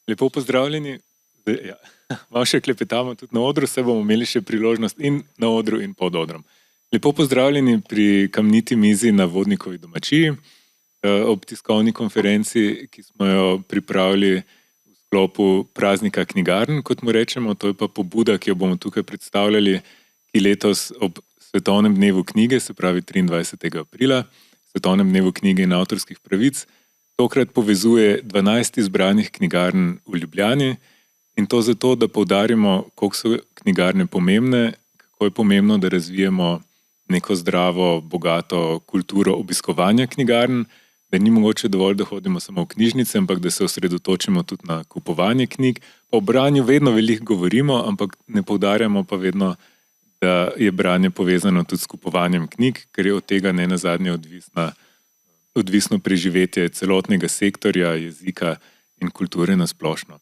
Lepo pozdravljeni. Ja. Malo še klepetamo tudi na odru, se bomo imeli še priložnost in na odru in pod odrom. Lepo pozdravljeni pri Kamniti mizi na Vodnikovi domačiji, ob tiskovni konferenci, ki smo jo pripravili v sklopu praznika knjigarn, kot mu rečemo. To je pa pobuda, ki jo bomo tukaj predstavljali, ki letos ob Svetovnem dnevu knjige, se pravi 23. aprila, Svetovnem dnevu knjige in avtorskih pravic, tokrat povezuje 12 izbranih knjigarn v Ljubljani, in to zato, da poudarimo, koliko so knjigarne pomembne, kako je pomembno, da razvijemo neko zdravo, bogato kulturo obiskovanja knjigarn, da ni mogoče dovolj, da hodimo samo v knjižnice, ampak da se osredotočimo tudi na kupovanje knjig. O branju vedno veliko govorimo, ampak ne poudarjamo pa vedno, da je branje povezano tudi s kupovanjem knjig, ker je od tega ne nazadnje odvisno preživetje celotnega sektorja, jezika in kulture na splošno.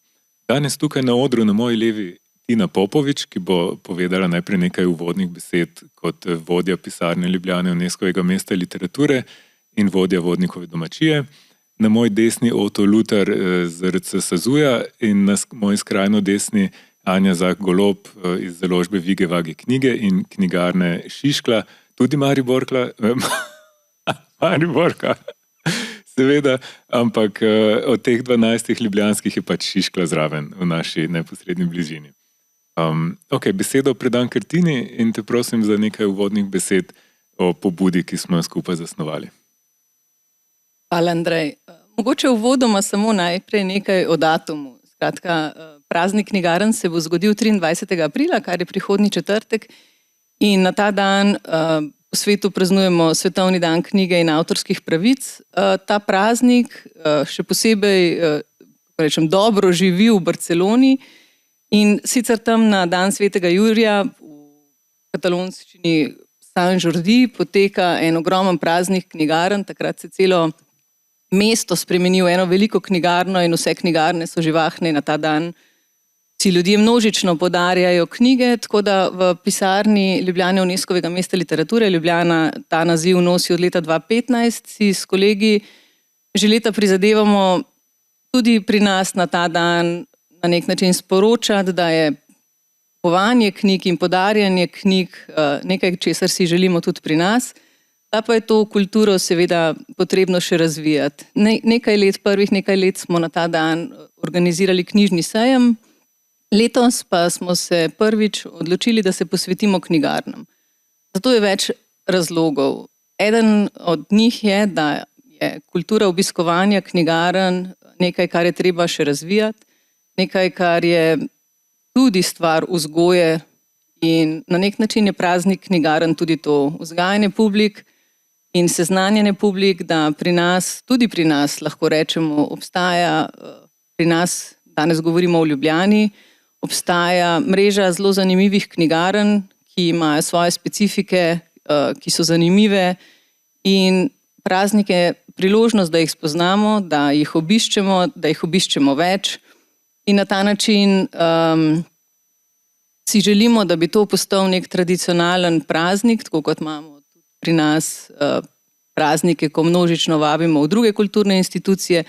Danes tukaj na odru na moji levi Tina Popovič, ki bo povedala najprej nekaj uvodnih besed kot vodja pisarne Ljubljane Unescovega mesta literature in vodja Vodnikove domačije. Na moji desni Oto Lutar z RC Sazuja in na moji skrajno desni Anja Zah Golob iz založbe Vige Vage knjige in knjigarne Šiškla, tudi Mariborka, seveda, ampak od teh 12 ljubljanskih je pač Šiškla zraven v naši neposredni bližini. Besedo predam kar Tini in te prosim za nekaj uvodnih besed o pobudi, ki smo jo skupaj zasnovali. Hvala, Andrej. Mogoče uvodoma samo najprej nekaj o datumu. Skratka, praznik knjigarn se bo zgodil 23. aprila, kar je prihodnji četrtek, in na ta dan po svetu praznujemo Svetovni dan knjige in avtorskih pravic. Ta praznik še posebej dobro živi v Barceloni, in sicer tam na dan svetega Jurija v katalonščini Sant Jordi poteka en ogromen praznik knjigarn. Takrat se celo mesto spremeni v eno veliko knjigarno in vse knjigarne so živahne. Na ta dan si ljudje množično podarjajo knjige, tako da v pisarni Ljubljane Unescovega mesta literature Ljubljana ta naziv nosi od leta 2015. Si s kolegi že leta prizadevamo tudi pri nas na ta dan na nek način sporočati, da je kupovanje knjig in podarjanje knjig nekaj, česar si želimo tudi pri nas. Da pa je to kulturo seveda potrebno še razvijati. Prvih nekaj let smo na ta dan organizirali knjižni sejem, letos pa smo se prvič odločili, da se posvetimo knjigarnam. Zato je več razlogov. Eden od njih je, da je kultura obiskovanja knjigarn nekaj, kar je treba še razvijati, nekaj, kar je tudi stvar vzgoje, in na nek način je praznik knjigarn tudi to vzgajanje publik in seznanjanje publik, da tudi pri nas lahko rečemo, obstaja pri nas, danes govorimo o Ljubljani, obstaja mreža zelo zanimivih knjigarn, ki imajo svoje specifike, ki so zanimive, in praznik je priložnost, da jih spoznamo, da jih obiščemo več, in na ta način si želimo, da bi to postal nek tradicionalen praznik, tako kot imamo pri nas praznike, ko množično vabimo v druge kulturne institucije.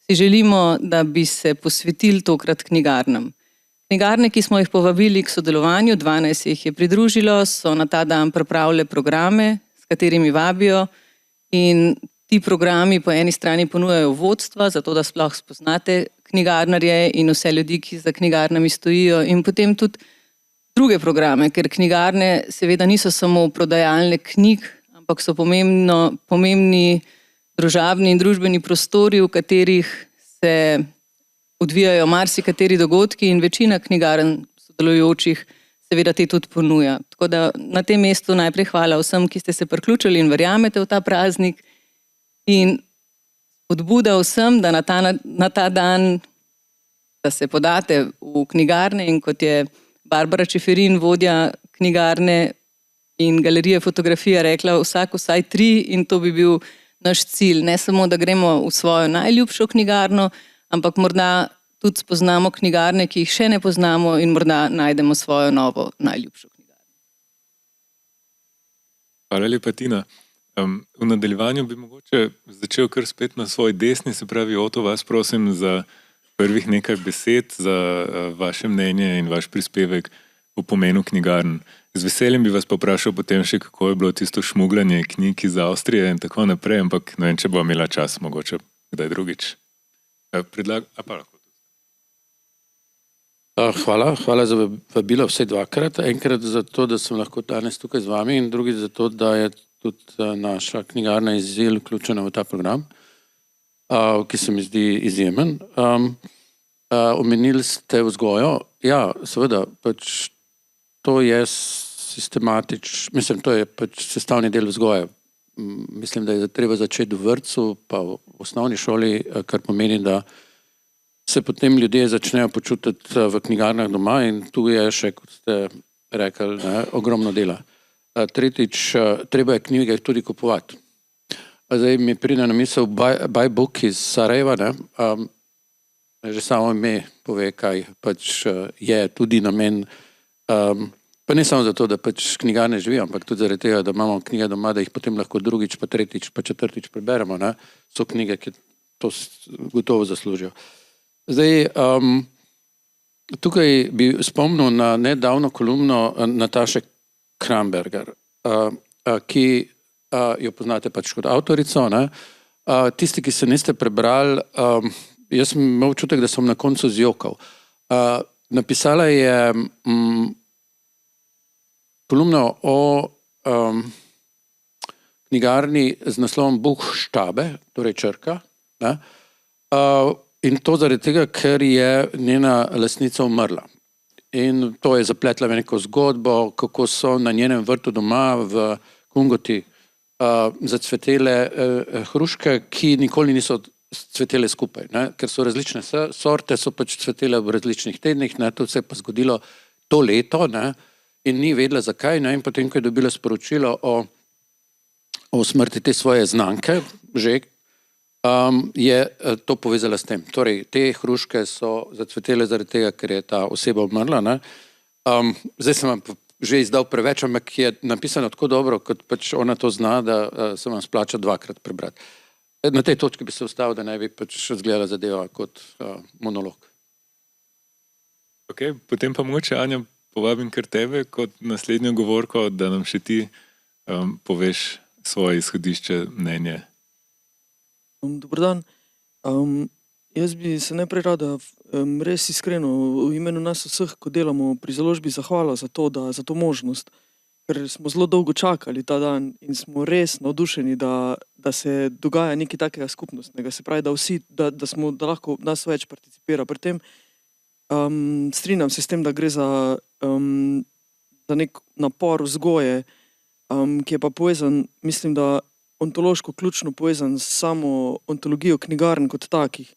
Si želimo, da bi se posvetili tokrat knjigarnam. Knjigarne, ki smo jih povabili k sodelovanju, 12 jih je pridružilo, so na ta dan pripravile programe, s katerimi vabijo, in ti programi po eni strani ponujajo vodstva, zato da sploh spoznate knjigarnarje in vse ljudi, ki za knjigarnami stojijo, in potem tudi druge programe, ker knjigarne seveda niso samo prodajalne knjig, ampak so pomembni družabni in družbeni prostori, v katerih se odvijajo marsikateri dogodki, in večina knjigarn sodelujočih seveda te tudi ponuja. Tako da na tem mestu najprej hvala vsem, ki ste se priključili in verjamete v ta praznik, in spodbuda vsem, da na ta dan, da se podate v knjigarne, in kot je Barbara Čeferin, vodja knjigarne in galerije fotografija, rekla, vsaj 3, in to bi bil naš cilj. Ne samo, da gremo v svojo najljubšo knjigarno, ampak morda tudi spoznamo knjigarne, ki jih še ne poznamo, in morda najdemo svojo novo najljubšo knjigarno. Hvala lepa, Tina. V nadaljevanju bi mogoče začel kar spet na svoji desni, se pravi, Oto, vas prosim za prvih nekaj besed za vaše mnenje in vaš prispevek o pomenu knjigarn. Z veseljem bi vas poprašal potem še, kako je bilo tisto šmugljanje knjig iz Avstrije in tako naprej, ampak ne vem, če bo imela čas, mogoče kdaj drugič. Hvala za vabilo vse dvakrat. Enkrat za to, da sem lahko danes tukaj z vami in drugi za to, da je tudi naša knjigarna Izil vključena v ta program, ki se mi zdi izjemen. Omenili ste vzgojo. Ja, seveda, pač to je to je pač sestavni del vzgoje. Mislim, da je treba začeti v vrtcu, pa v osnovni šoli, kar pomeni, da se potem ljudje začnejo počutiti v knjigarnah doma in tu je še, kot ste rekli, ogromno dela. Tretjič, treba je knjige tudi kupovati. Zdaj mi pride na misel Buy Book iz Sarajeva, že samo ime pove, kaj pač je tudi namen, pa ne samo zato, da pač knjigarne živijo, ampak tudi zaradi tega, da imamo knjige doma, da jih potem lahko drugič, pa tretjič, pa četrtič preberemo. So knjige, ki to gotovo zaslužijo. Zdaj, tukaj bi spomnil na nedavno kolumno Nataše Kramberger, ki jo poznate pač kot avtorico. Tisti, ki se niste prebrali, jaz sem imel občutek, da sem na koncu zjokal. Napisala je kolumno o knjigarni z naslovom Buchstabe, torej črka, in to zaradi tega, ker je njena lastnica umrla. In to je zapletla v neko zgodbo, kako so na njenem vrtu doma v Kungoti zacvetele hruške, ki nikoli niso cvetele skupaj, ker so različne sorte, so pač cvetele v različnih tednih, to se je pa zgodilo to leto, in ni vedela zakaj, in potem, ko je dobila sporočilo o smrti te svoje znanke, že je to povezala s tem. Torej, te hruške so zacvetele zaradi tega, ker je ta oseba umrla. Zdaj sem vam že izdal preveč, ampak je napisano tako dobro, kot pač ona to zna, da se vam splača dvakrat prebrati. Na tej točki bi se ustavil, da ne bi pač izgledala zadeva kot monolog. Ok, potem pa mogoče, Anja, povabim kar tebe kot naslednjo govorko, da nam še ti poveš svoje izhodišče, mnenje. Dober dan. Jaz bi se najprej rada res iskreno v imenu nas vseh, ko delamo pri založbi, zahvala za to možnost, ker smo zelo dolgo čakali ta dan in smo res navdušeni, da se dogaja nekaj takega skupnostnega. Se pravi, da lahko nas več participira pri tem. Strinjam se s tem, da gre za nek napor vzgoje, ki je pa povezan, mislim, da ontološko ključno povezan s samo ontologijo knjigarn kot takih.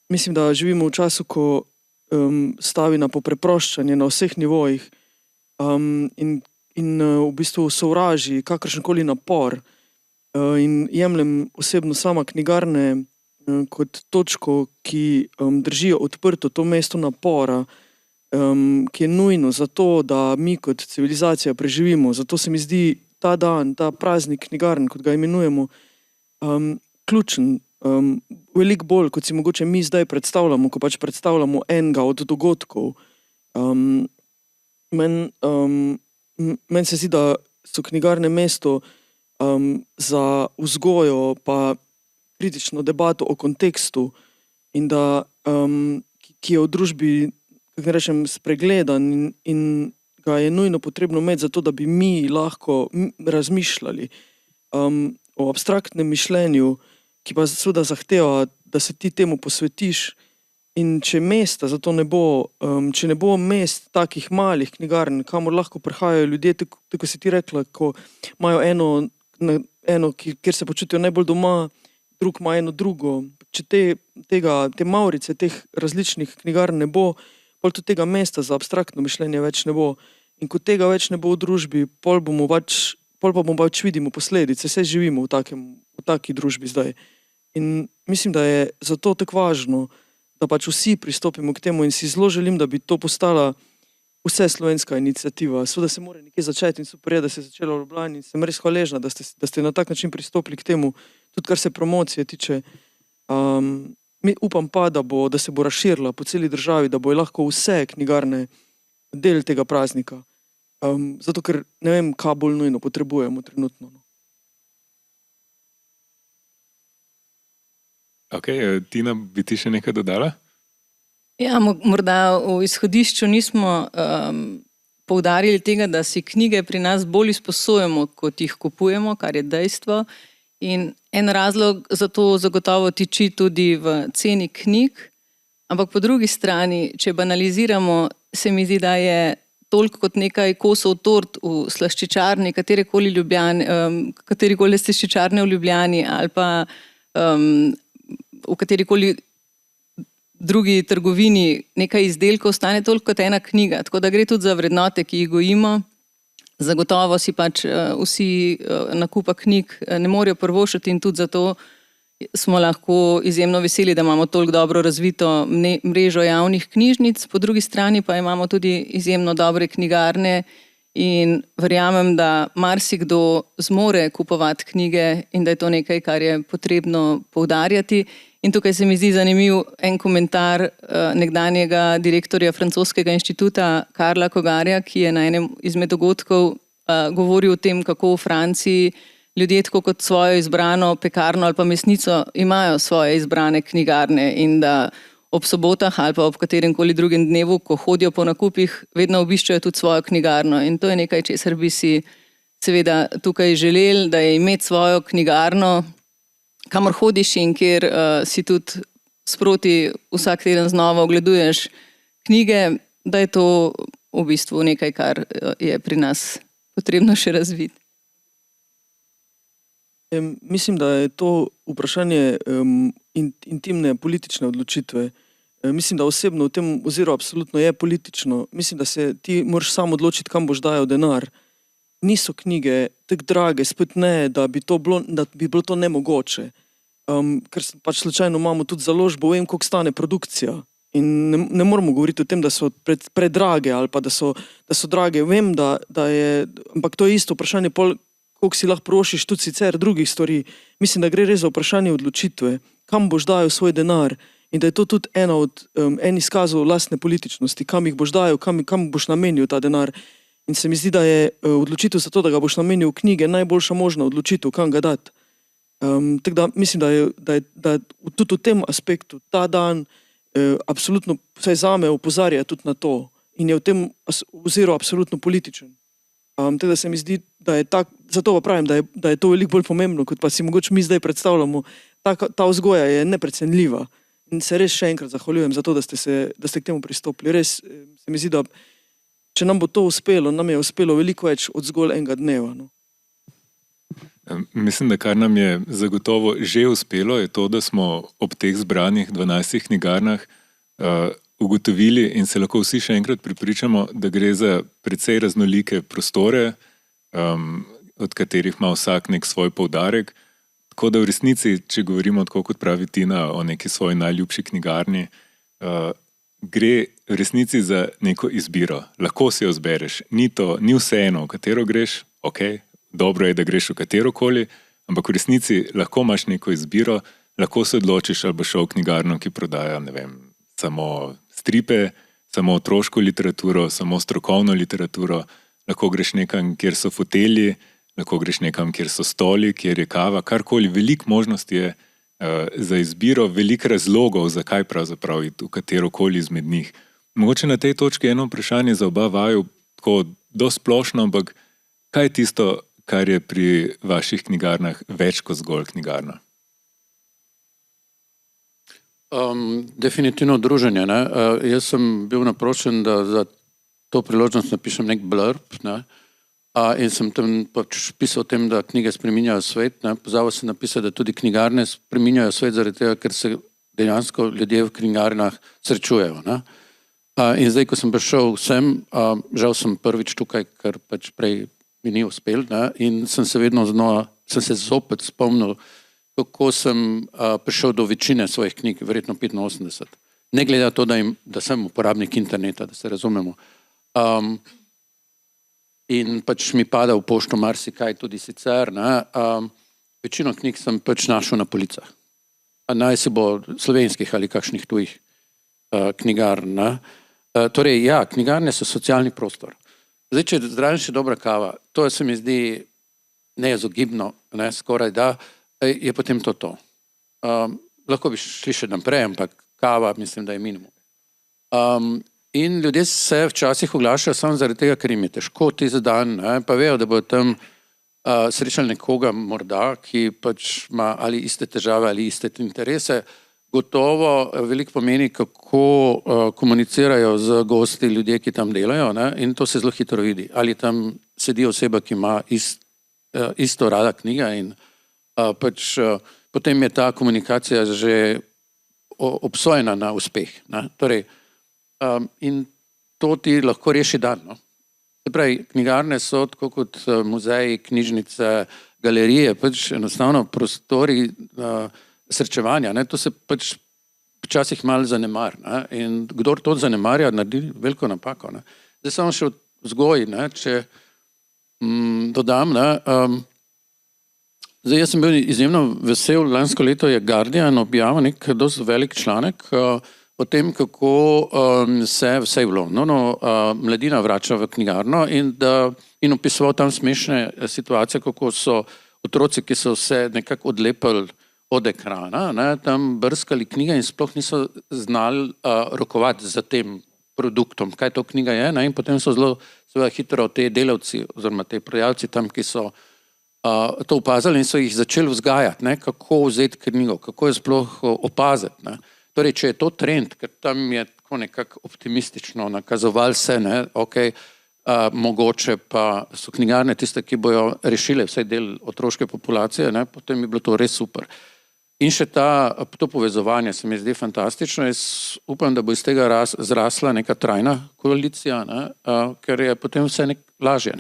Mislim, da živimo v času, ko stavi na popreproščanje na vseh nivojih in v bistvu sovraži kakršenkoli napor in jemljem osebno sama knjigarne kot točko, ki držijo odprto to mesto napora, ki je nujno za to, da mi kot civilizacija preživimo. Zato se mi zdi ta dan, ta praznik knjigarn, kot ga imenujemo, ključen, veliko bolj, kot si mogoče mi zdaj predstavljamo, ko pač predstavljamo enega od dogodkov. Meni se zdi, da so knjigarne mesto za vzgojo pa kritično debato o kontekstu in da, ki je v družbi, kako rečem, spregledan in ga je nujno potrebno imeti zato, da bi mi lahko razmišljali o abstraktnem mišljenju, ki pa seveda zahteva, da se ti temu posvetiš, in če mesta zato ne bo, če ne bo mest takih malih knjigarn, kamor lahko prihajajo ljudje, tako si ti rekla, ko imajo eno, kjer se počutijo najbolj doma, drug ima eno drugo. Če te mavrice, teh različnih knjigarn ne bo, pol tudi tega mesta za abstraktno mišljenje več ne bo. In ko tega več ne bo v družbi, pol pa bomo pač vidimo posledice, saj živimo v taki družbi zdaj. In mislim, da je zato tako važno, da pač vsi pristopimo k temu in si zelo želim, da bi to postala vseslovenska iniciativa. Seveda se mora nekje začeti in super je, da se je začelo v Ljubljani in sem res hvaležna, da ste na tak način pristopili k temu, tudi kar se promocije tiče. upam pa, da se bo razširila po celi državi, da bojo lahko vse knjigarne del tega praznika. Zato, ker ne vem, kaj bolj nujno potrebujemo trenutno. Ok, Tina, bi ti še nekaj dodala? Ja, morda v izhodišču nismo poudarili tega, da si knjige pri nas bolj izposojamo, kot jih kupujemo, kar je dejstvo. In en razlog za to zagotovo tiči tudi v ceni knjig, ampak po drugi strani, če banaliziramo, se mi zdi, da je toliko kot nekaj kosov tort v slaščičarni, katerikoli slaščičarne v Ljubljani ali pa v katerikoli drugi trgovini nekaj izdelkov stane toliko kot ena knjiga. Tako da gre tudi za vrednote, ki jih gojimo. Zagotovo si pač vsi nakupa knjig ne morejo privoščiti in tudi zato smo lahko izjemno veseli, da imamo toliko dobro razvito mrežo javnih knjižnic, po drugi strani pa imamo tudi izjemno dobre knjigarne in verjamem, da marsikdo zmore kupovati knjige in da je to nekaj, kar je potrebno poudarjati. In tukaj se mi zdi zanimiv en komentar nekdanjega direktorja francoskega inštituta Karla Kogarja, ki je na enem izmed dogodkov govoril o tem, kako v Franciji ljudje tako kot svojo izbrano pekarno ali pa mesnico imajo svoje izbrane knjigarne in da ob sobotah ali pa ob kateremkoli drugem dnevu, ko hodijo po nakupih, vedno obiščajo tudi svojo knjigarno. In to je nekaj, česar bi si seveda tukaj želeli, da je imeti svojo knjigarno, kamor hodiš in kjer si tudi sproti vsak teden znova ogleduješ knjige, da je to v bistvu nekaj, kar je pri nas potrebno še razviti. Mislim, da je to vprašanje intimne politične odločitve. Mislim, da osebno v tem oziru absolutno je politično. Mislim, da se ti moraš sam odločiti, kam boš dajal denar. Niso knjige tako drage, spet ne, da bi bilo to nemogoče. Ker pač slučajno imamo tudi založbo, vem, koliko stane produkcija. In ne moramo govoriti o tem, da so predrage ali pa da so drage. Vem, da je, ampak to je isto vprašanje, koliko si lahko prošiš tudi sicer drugih stvari. Mislim, da gre res za vprašanje odločitve, kam boš dajal svoj denar in da je to tudi en izkazov lastne političnosti, kam jih boš dajal, kam boš namenil ta denar. In se mi zdi, da je odločitev za to, da ga boš namenil v knjige, najboljša možna odločitev, kam ga dati. Tako da mislim, da tudi v tem aspektu ta dan absolutno vsaj zame opozarja tudi na to in je v tem oziru absolutno političen. Tako da se mi zdi, da je zato pa pravim, da je to veliko bolj pomembno, kot pa si mogoče mi zdaj predstavljamo. Ta vzgoja je neprecenljiva in se res še enkrat zahvaljujem za to, da ste k temu pristopili. Res se mi zdi, da če nam bo to uspelo, nam je uspelo veliko več od zgolj enega dneva. No. Mislim, da kar nam je zagotovo že uspelo, je to, da smo ob teh zbranih 12 knjigarnah ugotovili in se lahko vsi še enkrat prepričamo, da gre za precej raznolike prostore, od katerih ima vsak nek svoj poudarek. Tako da v resnici, če govorimo tako, kot pravi Tina, o neki svoji najljubši knjigarni, gre v resnici za neko izbiro. Lahko si jo zbereš. Ni vseeno, v katero greš, ok, dobro je, da greš v katerokoli, ampak v resnici lahko imaš neko izbiro, lahko se odločiš, ali boš šel v knjigarno, ki prodaja, ne vem, samo stripe, samo otroško literaturo, samo strokovno literaturo, lahko greš nekam, kjer so fotelji, lahko greš nekam, kjer so stoli, kjer je kava, karkoli. Veliko možnosti je za izbiro, veliko razlogov, zakaj pravzaprav iti v katerokoli izmed njih. Mogoče na tej točki eno vprašanje za oba vaju, tako dosti splošno, ampak kaj je tisto, kar je pri vaših knjigarnah več kot zgolj knjigarna? Definitivno druženje. Ne? Jaz sem bil naprošen, da za to priložnost napišem nek blurb, ne? In sem tam pač pisal o tem, da knjige spreminjajo svet. Pozabil sem napisati, da tudi knjigarne spreminjajo svet zaradi tega, ker se dejansko ljudje v knjigarnah srečujejo. Ne? In zdaj, ko sem prišel sem, žal sem prvič tukaj, ker pač prej mi ni uspel, ne? In sem se zopet spomnil, kako sem prišel do večine svojih knjig, verjetno 85. Ne glede na to, da sem uporabnik interneta, da se razumemo. In pač mi pada v pošto marsikaj tudi sicer. Ne? Večino knjig sem pač našel na policah. naj si bo slovenskih ali kakšnih tujih knjigarn. Torej, ja, knjigarne so socialni prostor. Zdaj, če zraven še dobra kava, to se mi zdi neizogibno, skoraj da, je potem to. Lahko bi šli še naprej, ampak kava mislim, da je minimum. In ljudje se včasih oglašajo samo zaradi tega, ker jim je težko tisti dan, pa vejo, da bodo tam srečali nekoga morda, ki pač ima ali iste težave ali iste interese. Gotovo veliko pomeni, kako komunicirajo z gosti ljudje, ki tam delajo, in to se zelo hitro vidi. Ali tam sedi oseba, ki ima isto rada knjiga in pač potem je ta komunikacija že obsojena na uspeh. Torej, in to ti lahko reši dan. Se pravi, knjigarne so tako kot muzeji, knjižnice, galerije, pač enostavno prostori srečevanja. To se pač včasih malo zanemar. In kdor to zanemarja, naredi veliko napako. Zdaj samo še v vzgoji, če dodam. Zdaj, jaz sem bil izjemno vesel, lansko leto je Guardian objavil nek dosti velik članek o tem, kako se vsej v Londonu mladina vrača v knjigarno in opisoval tam smešne situacije, kako so otroci, ki so se nekako odlepili od ekrana, tam brskali knjige in sploh niso znali rokovati za tem produktom, kaj to knjiga je, in potem so zelo hitro te delavci oziroma te prodajalci tam, ki so to opazili in so jih začeli vzgajati, kako vzeti knjigo, kako je sploh opaziti. Torej, če je to trend, ker tam je tako nekako optimistično nakazoval se, mogoče pa so knjigarne tiste, ki bojo rešile vsaj del otroške populacije, potem je bilo to res super. In še to povezovanje se mi zdi fantastično. Jaz upam, da bo iz tega zrasla neka trajna koalicija, ker je potem vse lažje.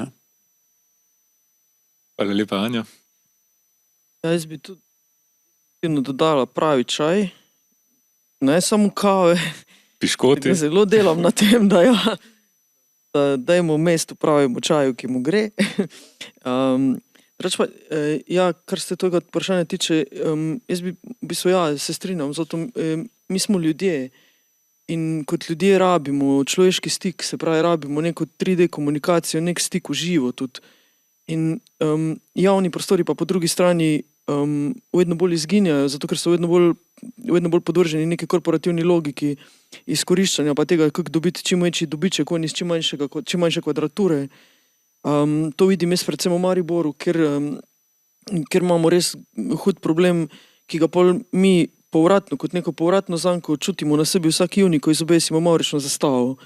Hvala lepa, Anja. Jaz bi tudi dodala pravi čaj, ne samo kave. Piškoti. Zelo delam na tem, da dajmo mesto pravemu čaju, ki mu gre. Kar se tega vprašanja tiče, jaz bi v bistvu se strinjam, zato mi smo ljudje in kot ljudje rabimo človeški stik, se pravi, rabimo neko 3D komunikacijo, nek stik v živo tudi. In javni prostori pa po drugi strani vedno bolj izginjajo, zato ker so vedno bolj podvrženi neki korporativni logiki izkoriščanja pa tega, kako dobiti čim večji dobiček iz čim manjše kvadrature. To vidim jaz predvsem v Mariboru, ker imamo res hud problem, ki ga pol mi povratno, kot neko povratno zanko čutimo na sebi vsak juni, ko izobesimo mavrično zastavo.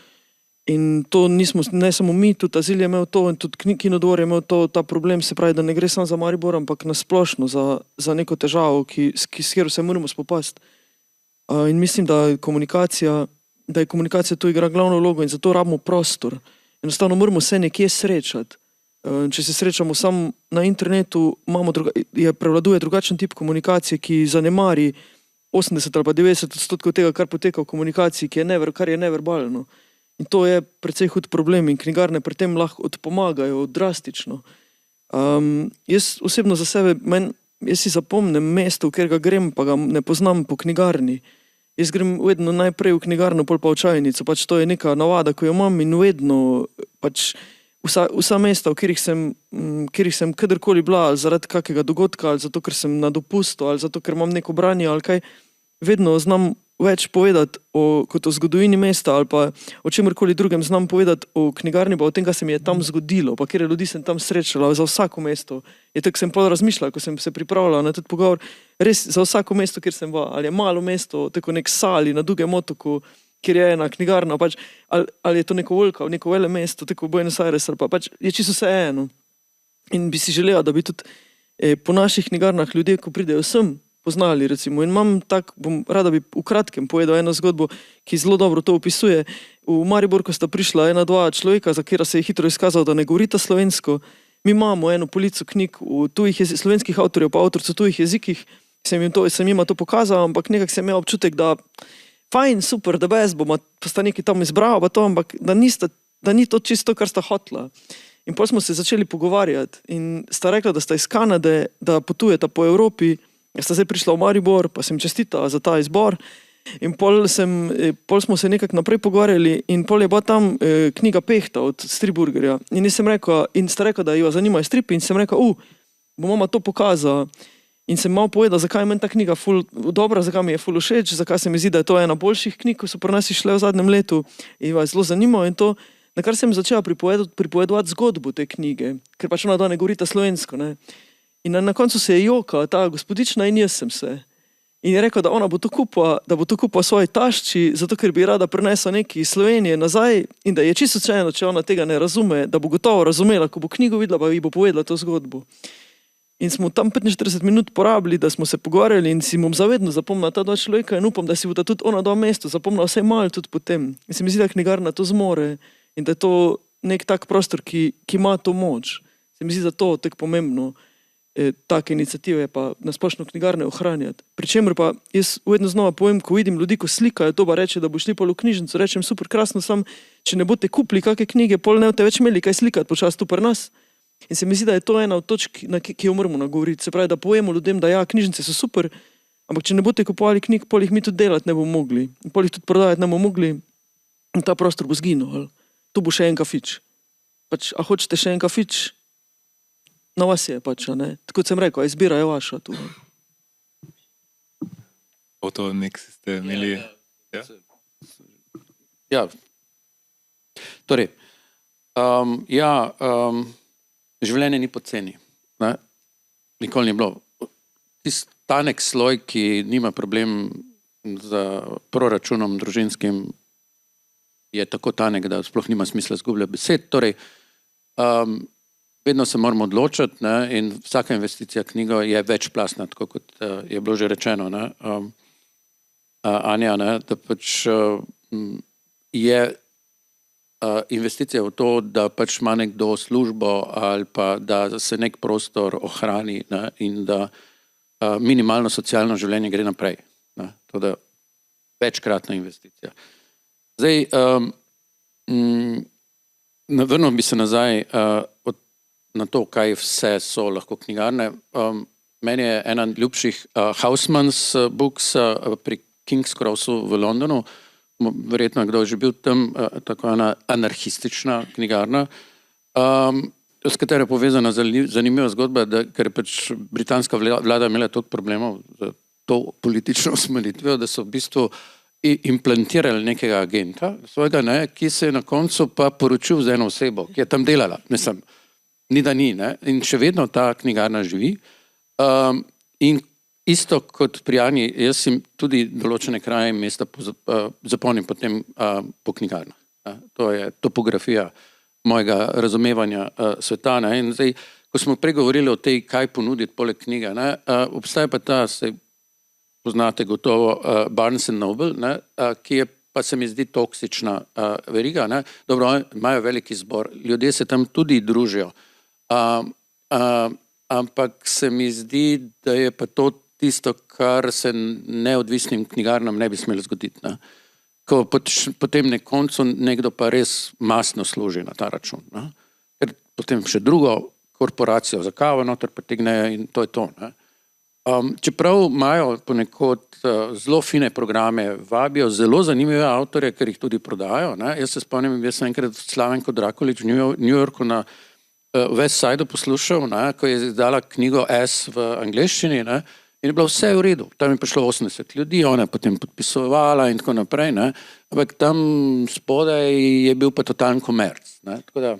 In to nismo, ne samo mi, tudi Azil je imel to in tudi Kinodvor je imel ta problem, se pravi, da ne gre samo za Maribor, ampak nasplošno za neko težavo, s katero se moramo spopasti. In mislim, da je komunikacija tu igra glavno vlogo in zato rabimo prostor. Enostavno moramo se nekje srečati. Če se srečamo samo na internetu, prevladuje drugačen tip komunikacije, ki zanemari 80 ali pa 90% tega, kar poteka v komunikaciji, kar je neverbalno. In to je precej hud problem in knjigarne pri tem lahko odpomagajo drastično. Jaz osebno za sebe, jaz si zapomnim mesto, kjer ga grem, pa ga ne poznam po knjigarni. Jaz grem vedno najprej v knjigarno, pol pa v čajnico, pač to je neka navada, ko jo imam in vedno pač vsa mesta, v katerih sem kadarkoli bila, ali zaradi kakega dogodka, ali zato, ker sem na dopustu, ali zato, ker imam neko branje, ali kaj, vedno znam več povedati kot o zgodovini mesta ali pa o čemorkoli drugem znam povedati o knjigarni, pa o tem, kaj se mi je tam zgodilo, pa kjer ljudi sem tam srečala, za vsako mesto. Je tako sem pol razmišljala, ko sem se pripravljala na ta pogovor, res za vsako mesto, kjer sem bila, ali je malo mesto, tako nek Sali na Dugem otoku, kjer je ena knjigarna, pač, ali je to neko Volka, neko vele mesto, tako Buenos Aires, ali pa pač je čisto vse eno. In bi si želela, da bi tudi po naših knjigarnah ljudje, ko pridejo sem, poznali, recimo. In imam rada bi v kratkem povedal eno zgodbo, ki zelo dobro to opisuje. V Maribor, ko sta prišla dva človeka, za katera se je hitro izkazalo, da ne govorita slovensko, mi imamo eno polico knjig v slovenskih avtorjev, pa avtorcev tujih jezikih, sem jima to pokazal, ampak nekako sem imel občutek, da fajn, super, da pa sta nekaj tam izbrala, pa to, ampak da ni to čisto, kar sta hotla. In potem smo se začeli pogovarjati in sta rekla, da sta iz Kanade, da potujeta po Evropi Jaz sta zdaj prišla v Maribor, pa sem čestitala za ta izbor. In pol smo se nekako naprej pogovarjali in pol je bila tam knjiga Pehta od Striburgerja. In jaz sem rekel, in sta rekla, da jo zanimajo stripi in sem rekel, bo mama to pokazala. In sem malo povedal, zakaj je meni ta knjiga ful dobra, zakaj mi je ful všeč, zakaj se mi zdi, da je to ena boljših knjig, ko so pri nas išle v zadnjem letu. In jo je zelo zanimalo in to, na kar sem začela pripovedovati zgodbo te knjige, ker pač ona dva ne govorita slovensko. Ne? In na koncu se je jokala ta gospodična in jaz sem se. In je rekel, da ona bo to kupila svoji tašči, zato ker bi rada prinesla nekaj iz Slovenije nazaj in da je čisto vseeno, če ona tega ne razume, da bo gotovo razumela, ko bo knjigo videla, pa ji bo povedala to zgodbo. In smo tam 45 minut porabili, da smo se pogovarjali in si bom zavedno zapomnila ta dva človeka in upam, da si bodo tudi ona dva mesto zapomnila vsaj malo tudi potem. In se mi zdi, da knjigarna to zmore in da je to nek tak prostor, ki ima to moč. Se mi zdi, da to tako pomembno. Take iniciative pa nasplošno knjigarne ohranjati. Pričemer pa jaz vedno znova povem, ko vidim ljudi, ko slikajo to, pa reče, da bo šli pol v knjižnico, rečem super, krasno, sam, če ne boste kupili kakšne knjige, pol ne boste več imeli kaj slikati počasi tu pri nas. In se mi zdi, da je to ena od točk, ki jo moramo nagovoriti. Se pravi, da povemo ljudem, da ja, knjižnice so super, ampak če ne boste kupovali knjig, pol jih mi tudi delati ne bomo mogli. In pol jih tudi prodajati ne bomo mogli in ta prostor bo zginil. Tu bo še en kafič. Pač, a hočete še en kafič? Na vas je pač, ne? Tako sem rekel, izbira je vaša tu. To nek ste imeli... Ja. Torej, življenje ni poceni. Ne? Nikoli ni bilo. Tisti tanek sloj, ki nima problem z proračunom družinskim, je tako tanek, da sploh nima smisla zgubljati besed. Torej, vedno se moramo odločiti, ne, in vsaka investicija knjigo je večplastna, tako kot je bilo že rečeno, ne, Anja, ne, da pač je investicija v to, da pač ima nekdo službo ali pa da se nek prostor ohrani, ne, in da minimalno socialno življenje gre naprej. Ne, to da večkratna investicija. Zdaj, vrnil bi se nazaj na to, kaj vse so lahko knjigarne. Meni je ena ljubših Houseman's Books pri King's Crossu v Londonu, verjetno kdo je že bil tam, tako ena anarhistična knjigarna, s katero je povezana zanimiva zgodba, ker je pač britanska vlada imela toliko problemov z to politično usmeritvijo, da so v bistvu implantirali nekega agenta svojega, ne, ki se je na koncu pa poročil z eno osebo, ki je tam delala. Mislim, ni da ni, ne? In še vedno ta knjigarna živi. In isto kot pri Ani, jaz si tudi določene kraje in mesta zapomnim potem po knjigarnah. To je topografija mojega razumevanja sveta. Ne? In zdaj, ko smo pregovorili o tej, kaj ponuditi poleg knjige, ne? Obstaja pa ta, se poznate gotovo, Barnes & Noble, ne? Ki je pa se mi zdi toksična veriga. Ne? Dobro, imajo velik izbor, ljudje se tam tudi družijo. Ampak se mi zdi, da je pa to tisto, kar se neodvisnim knjigarnam ne bi smelo zgoditi. Ne? Ko potem na koncu nekdo pa res masno služi na ta račun. Ne? Ker potem še drugo korporacijo za kavo noter potegnejo in to je to. Ne? Čeprav imajo ponekod zelo fine programe, vabijo zelo zanimive avtorje, ker jih tudi prodajo. Ne? Jaz se spomnim, jaz sem enkrat Slavenko Drakulić v New Yorku na West Sideu poslušal, ne, ko je izdala knjigo S v angleščini, ne, in je bilo vse v redu. Tam je prišlo 80 ljudi, ona je potem podpisovala in tako naprej, ne, ampak tam spodaj je bil pa totalen komerc. Ne, tako da...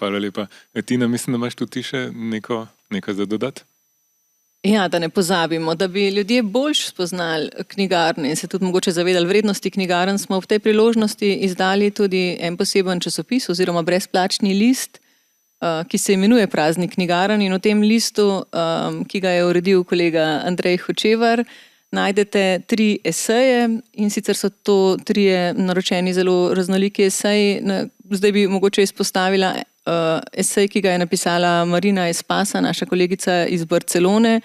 Hvala lepa. Tina, mislim, da imaš tudi še nekaj za dodati? Ja, da ne pozabimo, da bi ljudje bolj spoznali knjigarne in se tudi mogoče zavedali vrednosti knjigarn, smo v tej priložnosti izdali tudi en poseben časopis oziroma brezplačni list, ki se imenuje Praznik knjigarn, in v tem listu, ki ga je uredil kolega Andrej Hočevar, najdete 3 eseje, in sicer so to 3 naročeni zelo raznoliki eseji. Zdaj bi mogoče izpostavila esej, ki ga je napisala Marina Espasa, naša kolegica iz Barcelone.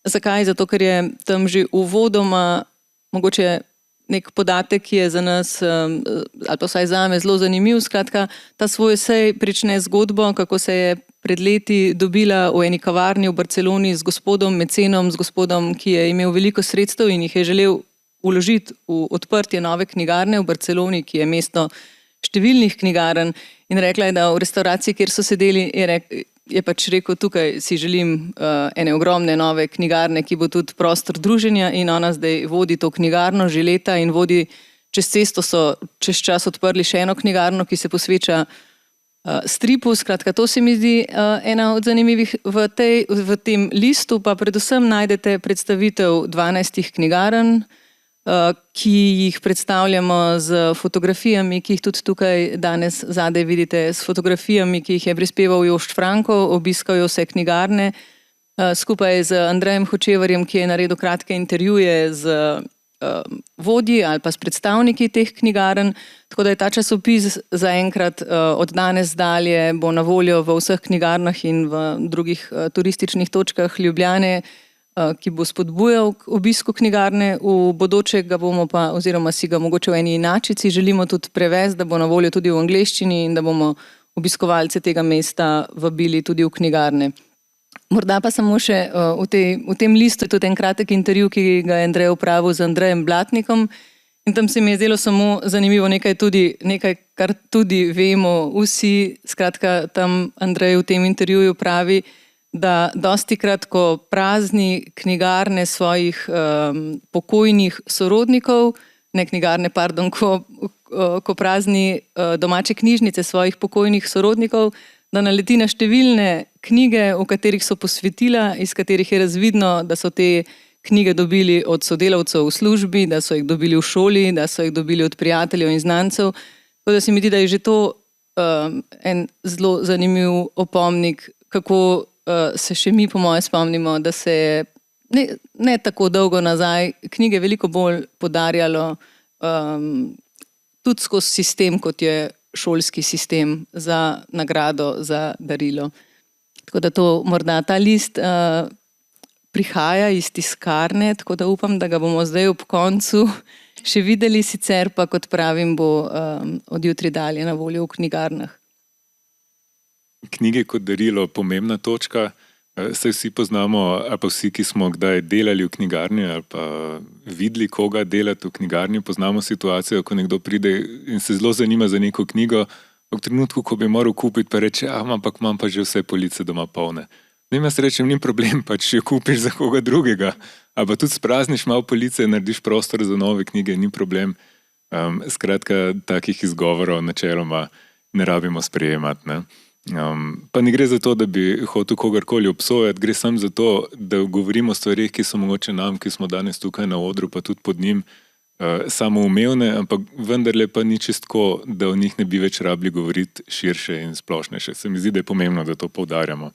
Zakaj? Zato, ker je tam že uvodoma mogoče nek podatek, ki je za nas, ali pa vsaj zame, zelo zanimiv. Skratka, ta svoj esej prične zgodbo, kako se je pred leti dobila v eni kavarni v Barceloni z gospodom mecenom, z gospodom, ki je imel veliko sredstev in jih je želel vložiti v odprtje nove knjigarne v Barceloni, ki je mesto številnih knjigarn, in rekla je, da v restavraciji, kjer so sedeli, je pač rekel, tukaj si želim ene ogromne nove knjigarne, ki bo tudi prostor druženja, in ona zdaj vodi to knjigarno že leta in vodi čez cesto, so čez čas odprli še eno knjigarno, ki se posveča stripu. Skratka, to se mi zdi ena od zanimivih. V tem listu pa predvsem najdete predstavitev 12 knjigarn, ki jih predstavljamo z fotografijami, ki jih tudi tukaj danes zadaj vidite, s fotografijami, ki jih je prispeval Jošt Franko, obiskal je vse knjigarne, skupaj z Andrejem Hočevarjem, ki je naredil kratke intervjuje z vodji ali pa s predstavniki teh knjigarn, tako da je ta časopis zaenkrat od danes dalje bo na voljo v vseh knjigarnah in v drugih turističnih točkah Ljubljane, ki bo spodbujal k obisku knjigarne. V bodoče ga bomo pa, oziroma si ga mogoče v eni inačici želimo tudi prevesti, da bo na voljo tudi v angleščini in da bomo obiskovalce tega mesta vabili tudi v knjigarne. Morda pa samo še v tem listu je tudi en kratek intervju, ki ga je Andrej opravil z Andrejem Blatnikom, in tam se mi je zdelo samo zanimivo nekaj, kar tudi vemo vsi. Skratka, tam Andrej v tem intervjuju pravi, da dostikrat, ko prazni knjigarne svojih pokojnih sorodnikov, ko prazni domače knjižnice svojih pokojnih sorodnikov, da naleti na številne knjige, v katerih so posvetila, iz katerih je razvidno, da so te knjige dobili od sodelavcev v službi, da so jih dobili v šoli, da so jih dobili od prijateljev in znancev. Tako da se mi zdi, da je že to en zelo zanimiv opomnik, kako se še mi po moje spomnimo, da se je ne tako dolgo nazaj knjige veliko bolj podarjalo tudi skozi sistem, kot je šolski sistem, za nagrado, za darilo. Tako da to morda ta list prihaja iz tiskarne, tako da upam, da ga bomo zdaj ob koncu še videli, sicer pa, kot pravim, bo od jutri dalje na voljo v knjigarnah. Knjige kot darilo, pomembna točka. Se vsi poznamo, ali pa vsi, ki smo kdaj delali v knjigarni ali pa videli koga delati v knjigarni, poznamo situacijo, ko nekdo pride in se zelo zanima za neko knjigo, v trenutku, ko bi moral kupiti, pa reče, ampak imam pa že vse police doma polne. Jaz rečem, ni problem, pač jo kupiš za koga drugega, ali pa tudi sprazniš malo police, narediš prostor za nove knjige, ni problem. Skratka, takih izgovorov načeloma ne rabimo sprejemati, ne. Pa ne gre za to, da bi hotel kogarkoli obsojati, gre samo za to, da govorimo o stvarih, ki so mogoče nam, ki smo danes tukaj na odru, pa tudi pod njim, samoumevne, ampak vendarle pa ni čistko, da o njih ne bi več rabili govoriti širše in splošnejše. Se mi zdi, da je pomembno, da to poudarjamo.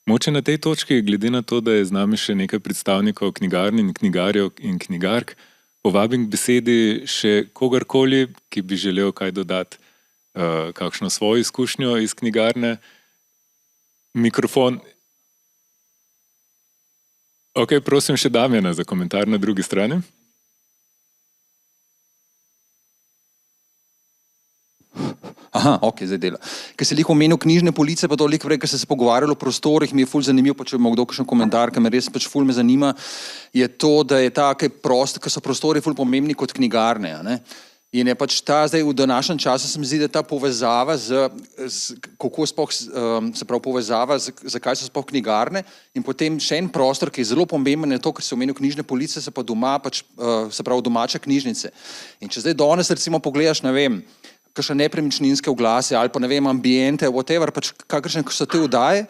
Moče na tej točki, glede na to, da je z nami še nekaj predstavnikov knjigarn in knjigarjev in knjigark, povabim k besedi še kogarkoli, ki bi želel kaj dodati, kakšno svojo izkušnjo iz knjigarne. Mikrofon. Ok, prosim še Damjana za komentar na drugi strani. Aha, ok, zdaj dela. Ker si lahko omenil knjižne police, pa toliko prej, ker se pogovarjalo o prostorih, mi je ful zanimivo, pa če ima kdo kakšen komentar, ker me res pač ful me zanima, je to, da je ta, ker so prostori ful pomembni kot knjigarne, a ne? In je pač ta zdaj v današnjem času se mi zdi, da ta povezava kako sploh, se pravi povezava, zakaj so sploh knjigarne, in potem še en prostor, ki je zelo pomemben, je to, ker se omenil knjižne police, se pa doma pač, se pravi domače knjižnice. In če zdaj danes recimo pogledaš, ne vem, kakšne nepremičninske oglase ali pa ne vem, ambiente, whatever, pač kakršne so te oddaje,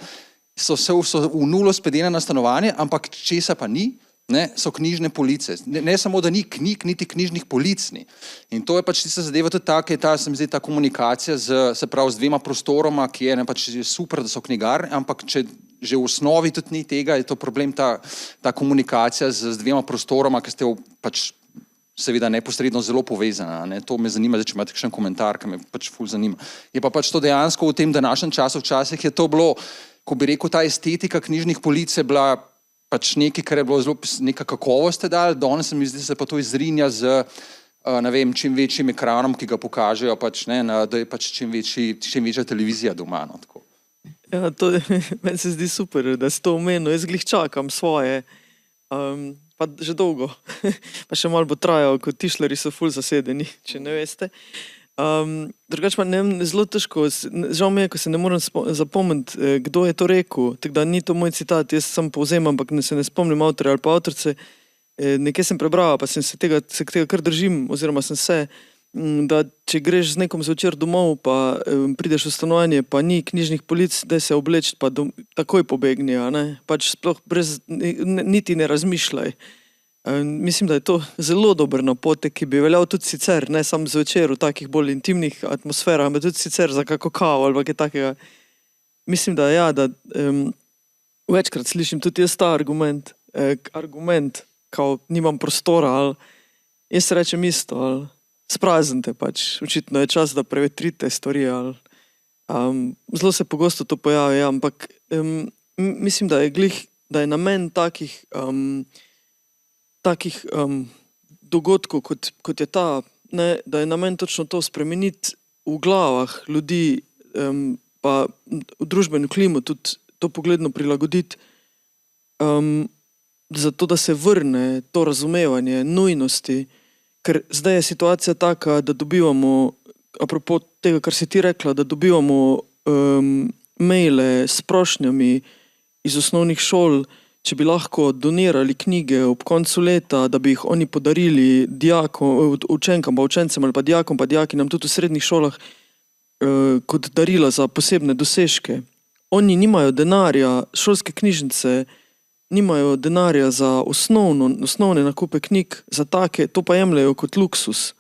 so v nulo spedene na stanovanje, ampak česa pa ni, ne, so knjižne police. Ne samo, da ni knjig, niti knjižnih polic ni. In to je pač tista zadeva tudi ta, se mi zdi, ta komunikacija z dvema prostoroma, ki je pač super, da so knjigarne, ampak če že v osnovi tudi ni tega, je to problem ta komunikacija z dvema prostoroma, ki ste pač seveda neposredno zelo povezana. Ne. To me zanima, če imate kakšen komentar, ki me pač ful zanima. Je pa pač to dejansko v tem današnjem času, včasih je to bilo, ko bi rekel, ta estetika knjižnih polic je bila pač nekaj, kar je bilo zelo neka kakovost dal, danes se mi zdi, se pa to izrinja z, ne vem, čim večjim ekranom, ki ga pokažejo, pač, ne, da je pač čim večja televizija doma. No, tako. Ja, meni se zdi super, da si to omenil. Jaz glih čakam svoje, pa že dolgo. Pa še malo bo trajalo, kot tišlari so ful zasedeni, če ne veste. Drugače pa ne vem, zelo težko, žal mi je, ko se ne morem zapomniti, kdo je to rekel, tako da ni to moj citat, jaz sam povzemam, ampak se ne spomnim avtorja ali pa avtorice. Nekaj sem prebrala, pa se tega kar držim, oziroma sem se, da če greš z nekom zvečer domov, pa prideš v stanovanje, pa ni knjižnih polic, da se obleči, pa takoj pobegni, a ne? Pač sploh niti ne razmišljaj. Mislim, da je to zelo dober napotek, ki bi veljal tudi sicer, ne samo zvečer v takih bolj intimnih atmosferah, ampak tudi sicer za kako kavo ali kaj takega. Mislim, da ja, da večkrat slišim tudi jaz ta argument, kao nimam prostora, ali jaz rečem isto, ali spraznite pač, očitno je čas, da prevetrite stvari, ali zelo se pogosto to pojavi, ja, ampak mislim, da je namen takih dogodkov, kot je ta, ne, da je namen točno to spremeniti v glavah ljudi, pa v družbeno klimo tudi to pogledno prilagoditi, zato da se vrne to razumevanje nujnosti, ker zdaj je situacija taka, da dobivamo, apropo tega, kar si ti rekla, da dobivamo maile s prošnjami iz osnovnih šol, če bi lahko donirali knjige ob koncu leta, da bi jih oni podarili dijakom, učenkam pa učencem ali pa dijakom pa dijakinjam tudi v srednjih šolah kot darila za posebne dosežke. Oni nimajo denarja, šolske knjižnice nimajo denarja za osnovne nakupe knjig, za take, to pa jemljajo kot luksus.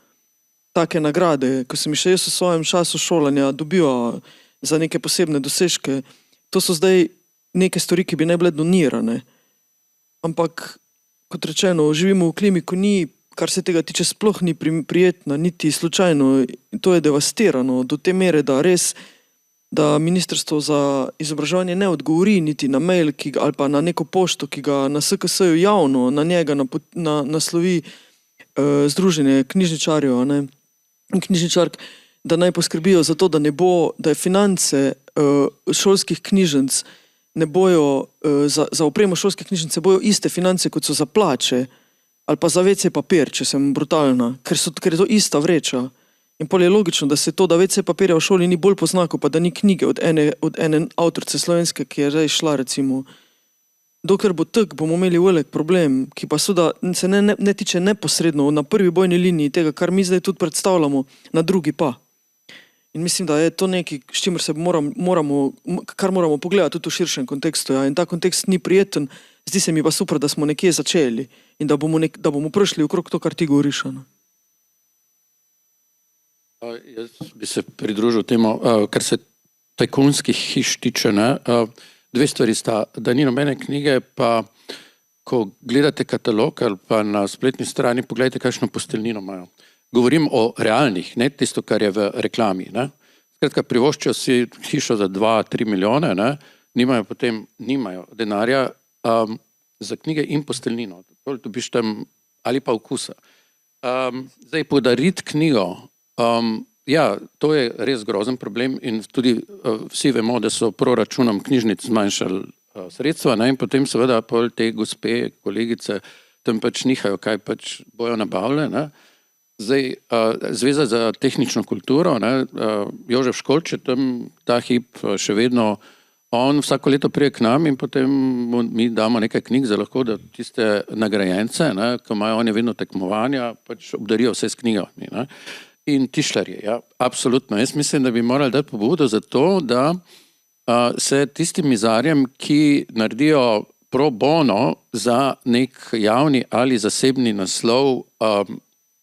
Take nagrade, ko sem še jaz v svojem času šolanja dobival za neke posebne dosežke, to so zdaj neke stvari, ki bi ne bile donirane. Ampak, kot rečeno, živimo v klimi, ko ni, kar se tega tiče, sploh ni prijetna, niti slučajno, to je devastirano do te mere, da res, da Ministrstvo za izobraževanje ne odgovori niti na mail, ali pa na neko pošto, ki ga na SKS-ju javno, na njega naslovi Združenje knjižničarjev, ne, in knjižničark, da naj poskrbijo za to, da ne bo, da je finance šolskih knjižnic ne bojo, za opremo šolske knjižnice bojo iste finance, kot so za plače, ali pa za WC papir, če sem brutalna, ker je to ista vreča. In pol je logično, da se to, da WC papirja v šoli ni bolj poznako, pa da ni knjige od ene avtorice slovenske, ki je zdaj šla, recimo. Dokler bo tak, bomo imeli velik problem, ki pa seveda se ne tiče neposredno na prvi bojni liniji tega, kar mi zdaj tudi predstavljamo, na drugi pa. In mislim, da je to nekaj, s čimer se kar moramo pogledati tudi v širšem kontekstu. Ja. In ta kontekst ni prijeten, zdi se mi pa super, da smo nekje začeli in da bomo prišli okrog to, kar ti govoriš. Jaz bi se pridružil temu, kar se tajkunskih hiš tiče. Dve stvari sta, da ni nobene knjige, pa ko gledate katalog ali pa na spletni strani, pogledajte, kakšno posteljnino imajo. Govorim o realnih, ne tisto, kar je v reklami. Ne. Skratka, privoščijo si hišo za 2-3 milijone, ne, nimajo denarja za knjige in posteljnino. To dobiš tam ali pa vkusa. Zdaj, podariti knjigo, ja, to je res grozen problem in tudi vsi vemo, da so proračunom knjižnic zmanjšali sredstva, ne, in potem seveda pol te gospe, kolegice, tam pač nihajo, kaj pač bojo nabavile, ne. Zdaj, Zveza za tehnično kulturo, ne, Jožef Školč je tam ta hip še vedno, on vsako leto prije k nam in potem mi damo nekaj knjig za lahko, da tiste nagrajence, ne, ko imajo oni vedno tekmovanja, pač obdarijo vse s knjigami. Ne. In tišlarje, ja, absolutno. Jaz mislim, da bi morali dati pobudo za to, da se tistim mizarjem, ki naredijo pro bono za nek javni ali zasebni naslov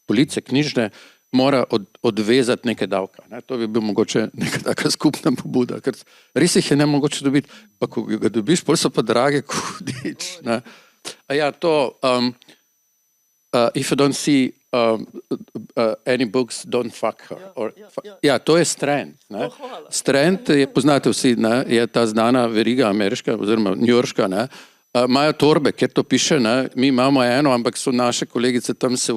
police knjižne, mora odvezati nekaj davka. Ne? To bi bil mogoče neka taka skupna pobuda, ker res jih je ne mogoče dobiti, pa ko ga dobiš, pol so pa drage kudič. Ne? Ja, to if you don't see any books, don't fuck her. Ja, to je Strand. Ne? Strand, poznate vsi, ne? Je ta znana veriga ameriška oziroma njujorška, ne? Imajo torbe, kjer to piše, ne? Mi imamo eno, ampak so naše kolegice tam se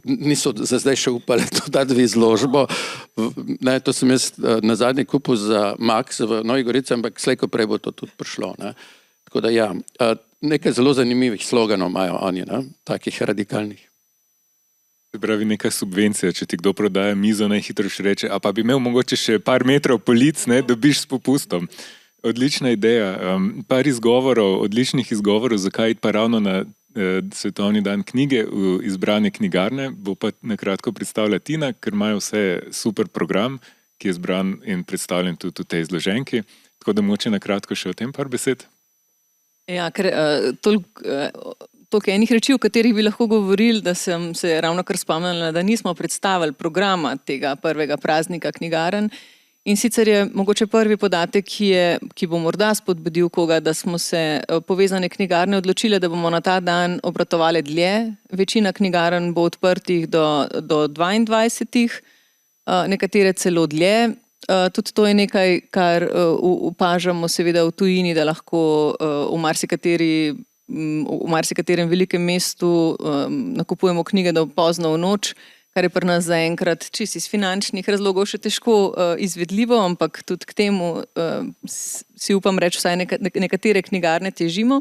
niso za zdaj še upali to dati v izložbo. Ne, to sem jaz na zadnji kupil za Max v Novi Gorici, ampak slejko prej bo to tudi prišlo. Ne. Tako da ja, nekaj zelo zanimivih sloganov imajo oni, ne, takih radikalnih. Se pravi, neka subvencija, če ti kdo prodaja mizo, najhitro še reče, a pa bi imel mogoče še par metrov polic, ne, dobiš s popustom. Odlična ideja. Par izgovorov, odličnih izgovorov, zakaj iti pa ravno na Svetovni dan knjige v izbrane knjigarne, bo pa nakratko predstavila Tina, ker imajo vse super program, ki je zbran in predstavljen tudi v tej izloženki. Tako da mogoče nakratko še o tem par besed. Ja, ker toliko enih reči, o katerih bi lahko govorili, da sem se ravno kar spomnila, da nismo predstavili programa tega prvega praznika knjigarn. In sicer je mogoče prvi podatek, ki bo morda spodbudil koga, da smo se povezane knjigarne odločile, da bomo na ta dan obratovali dlje. Večina knjigarn bo odprtih do 22, nekatere celo dlje. Tudi to je nekaj, kar opažamo seveda v tujini, da lahko v marsikaterem velikem mestu nakupujemo knjige do pozno v noč, kar je pri nas zaenkrat čisto iz finančnih razlogov še težko izvedljivo, ampak tudi k temu si upam reči, vsaj nekatere knjigarne težimo.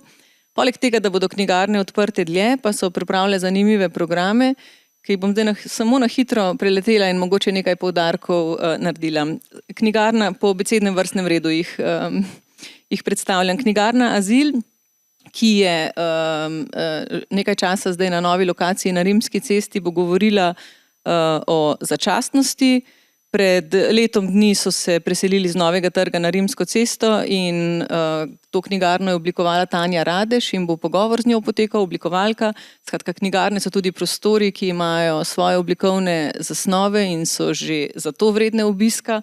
Poleg tega, da bodo knjigarne odprte dlje, pa so pripravile zanimive programe, ki jih bom zdaj samo na hitro preletela in mogoče nekaj poudarkov naredila. Knjigarna po abecednem vrstnem redu jih predstavljam. Knjigarna Azil, ki je nekaj časa zdaj na novi lokaciji na Rimski cesti, bo govorila o začasnosti. Pred letom dni so se preselili z Novega trga na Rimsko cesto in to knjigarno je oblikovala Tanja Radeš in bo pogovor z njo potekal, oblikovalka. Skratka, knjigarne so tudi prostori, ki imajo svoje oblikovne zasnove in so že zato vredne obiska.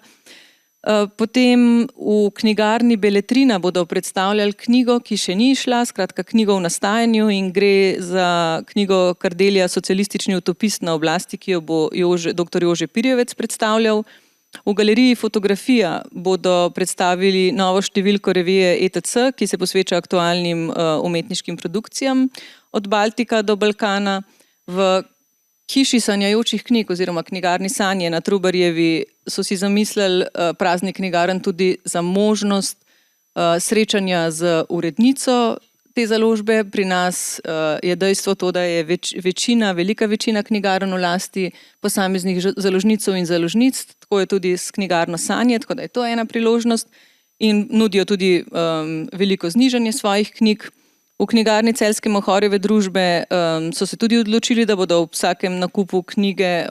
Potem v knjigarni Beletrina bodo predstavljali knjigo, ki še ni išla, skratka knjigo v nastajanju, in gre za knjigo Kardelija Socialistični utopist na oblasti, ki jo bo dr. Jože Pirjevec predstavljal. V galeriji Fotografija bodo predstavili novo številko revije ETC, ki se posveča aktualnim umetniškim produkcijam od Baltika do Balkana. V hiši sanjajočih knjig oziroma knjigarni Sanje na Trubarjevi so si zamislili praznik knjigarn tudi za možnost srečanja z urednico te založbe. Pri nas je dejstvo to, da je velika večina knjigarn v lasti posameznih založnicov in založnic, tako je tudi s knjigarno Sanje, tako da je to ena priložnost in nudijo tudi veliko znižanje svojih knjig. V knjigarni Celjske Mohorjeve družbe so se tudi odločili, da bodo ob vsakem nakupu knjige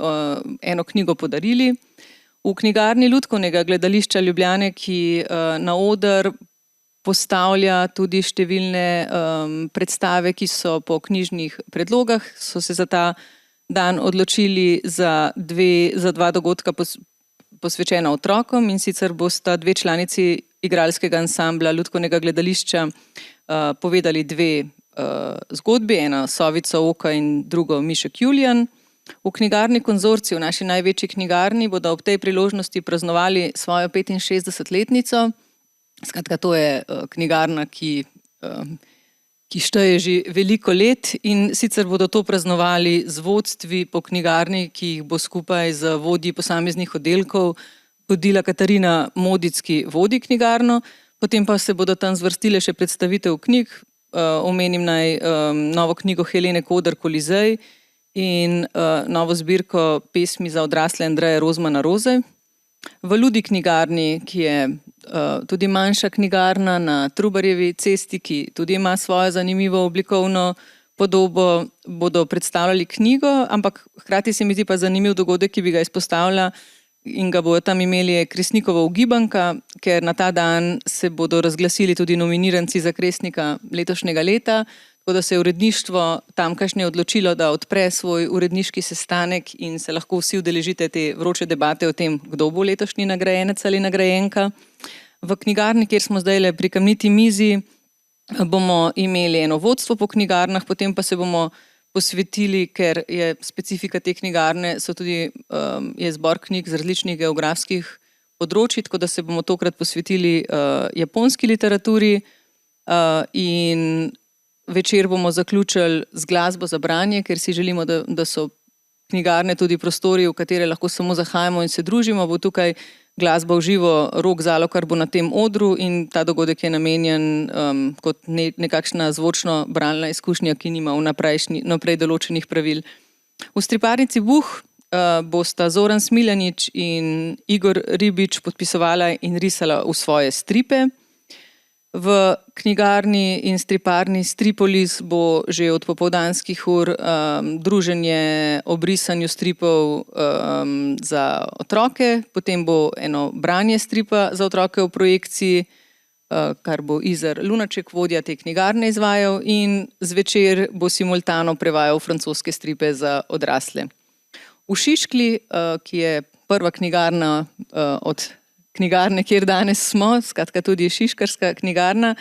eno knjigo podarili. V knjigarni Lutkovnega gledališča Ljubljane, ki na oder postavlja tudi številne predstave, ki so po knjižnih predlogah, so se za ta dan odločili za dva dogodka posvečena otrokom, in sicer bosta dve članici igralskega ansambla Lutkovnega gledališča povedali dve zgodbi, ena Sovica Oka in drugo Mišek Julijan. V knjigarni Konzorcij, v naši največji knjigarni, bodo ob tej priložnosti praznovali svojo 65-letnico. Skratka, to je knjigarna, ki šteje že veliko let, in sicer bodo to praznovali z vodstvi po knjigarni, ki jih bo skupaj z vodji posameznih oddelkov vodila Katarina Modic, ki vodi knjigarno. Potem pa se bodo tam zvrstile še predstavitev knjig. Omenim naj novo knjigo Helene Kodar Kolizej in novo zbirko pesmi za odrasle Andreja Rozmana Roze. V Ludi knjigarni, ki je tudi manjša knjigarna na Trubarjevi cesti, ki tudi ima svojo zanimivo oblikovno podobo, bodo predstavljali knjigo, ampak hkrati se mi zdi pa zanimiv dogodek, ki bi ga izpostavila in ga bodo tam imeli, je Kresnikova ugibanka, ker na ta dan se bodo razglasili tudi nominiranci za Kresnika letošnjega leta, tako da se je uredništvo tamkajšnje odločilo, da odpre svoj uredniški sestanek in se lahko vsi udeležite te vroče debate o tem, kdo bo letošnji nagrajenec ali nagrajenka. V knjigarni, kjer smo zdaj pri kamniti mizi, bomo imeli eno vodstvo po knjigarnah, potem pa se bomo posvetili, ker je specifika te knjigarne, je zbor knjig z različnih geografskih področij, tako da se bomo tokrat posvetili japonski literaturi in večer bomo zaključili z glasbo za branje, ker si želimo, da so knjigarne tudi prostori, v katere lahko samo zahajamo in se družimo. Bo tukaj glasba v živo, Rok Zalokar bo na tem odru in ta dogodek je namenjen kot nekakšna zvočno bralna izkušnja, ki nima vnaprej določenih pravil. V striparnici Buh bosta Zoran Smiljanić in Igor Ribič podpisovala in risala v svoje stripe. V knjigarni in striparni Stripolis bo že od popoldanskih ur druženje ob risanju stripov za otroke, potem bo eno branje stripa za otroke v projekciji, kar bo Izar Lunaček, vodja te knjigarne, izvajal, in zvečer bo simultano prevajal francoske stripe za odrasle. V Šiškli, ki je prva knjigarna od knjigarne, kjer danes smo, skratka tudi šiškarska knjigarna,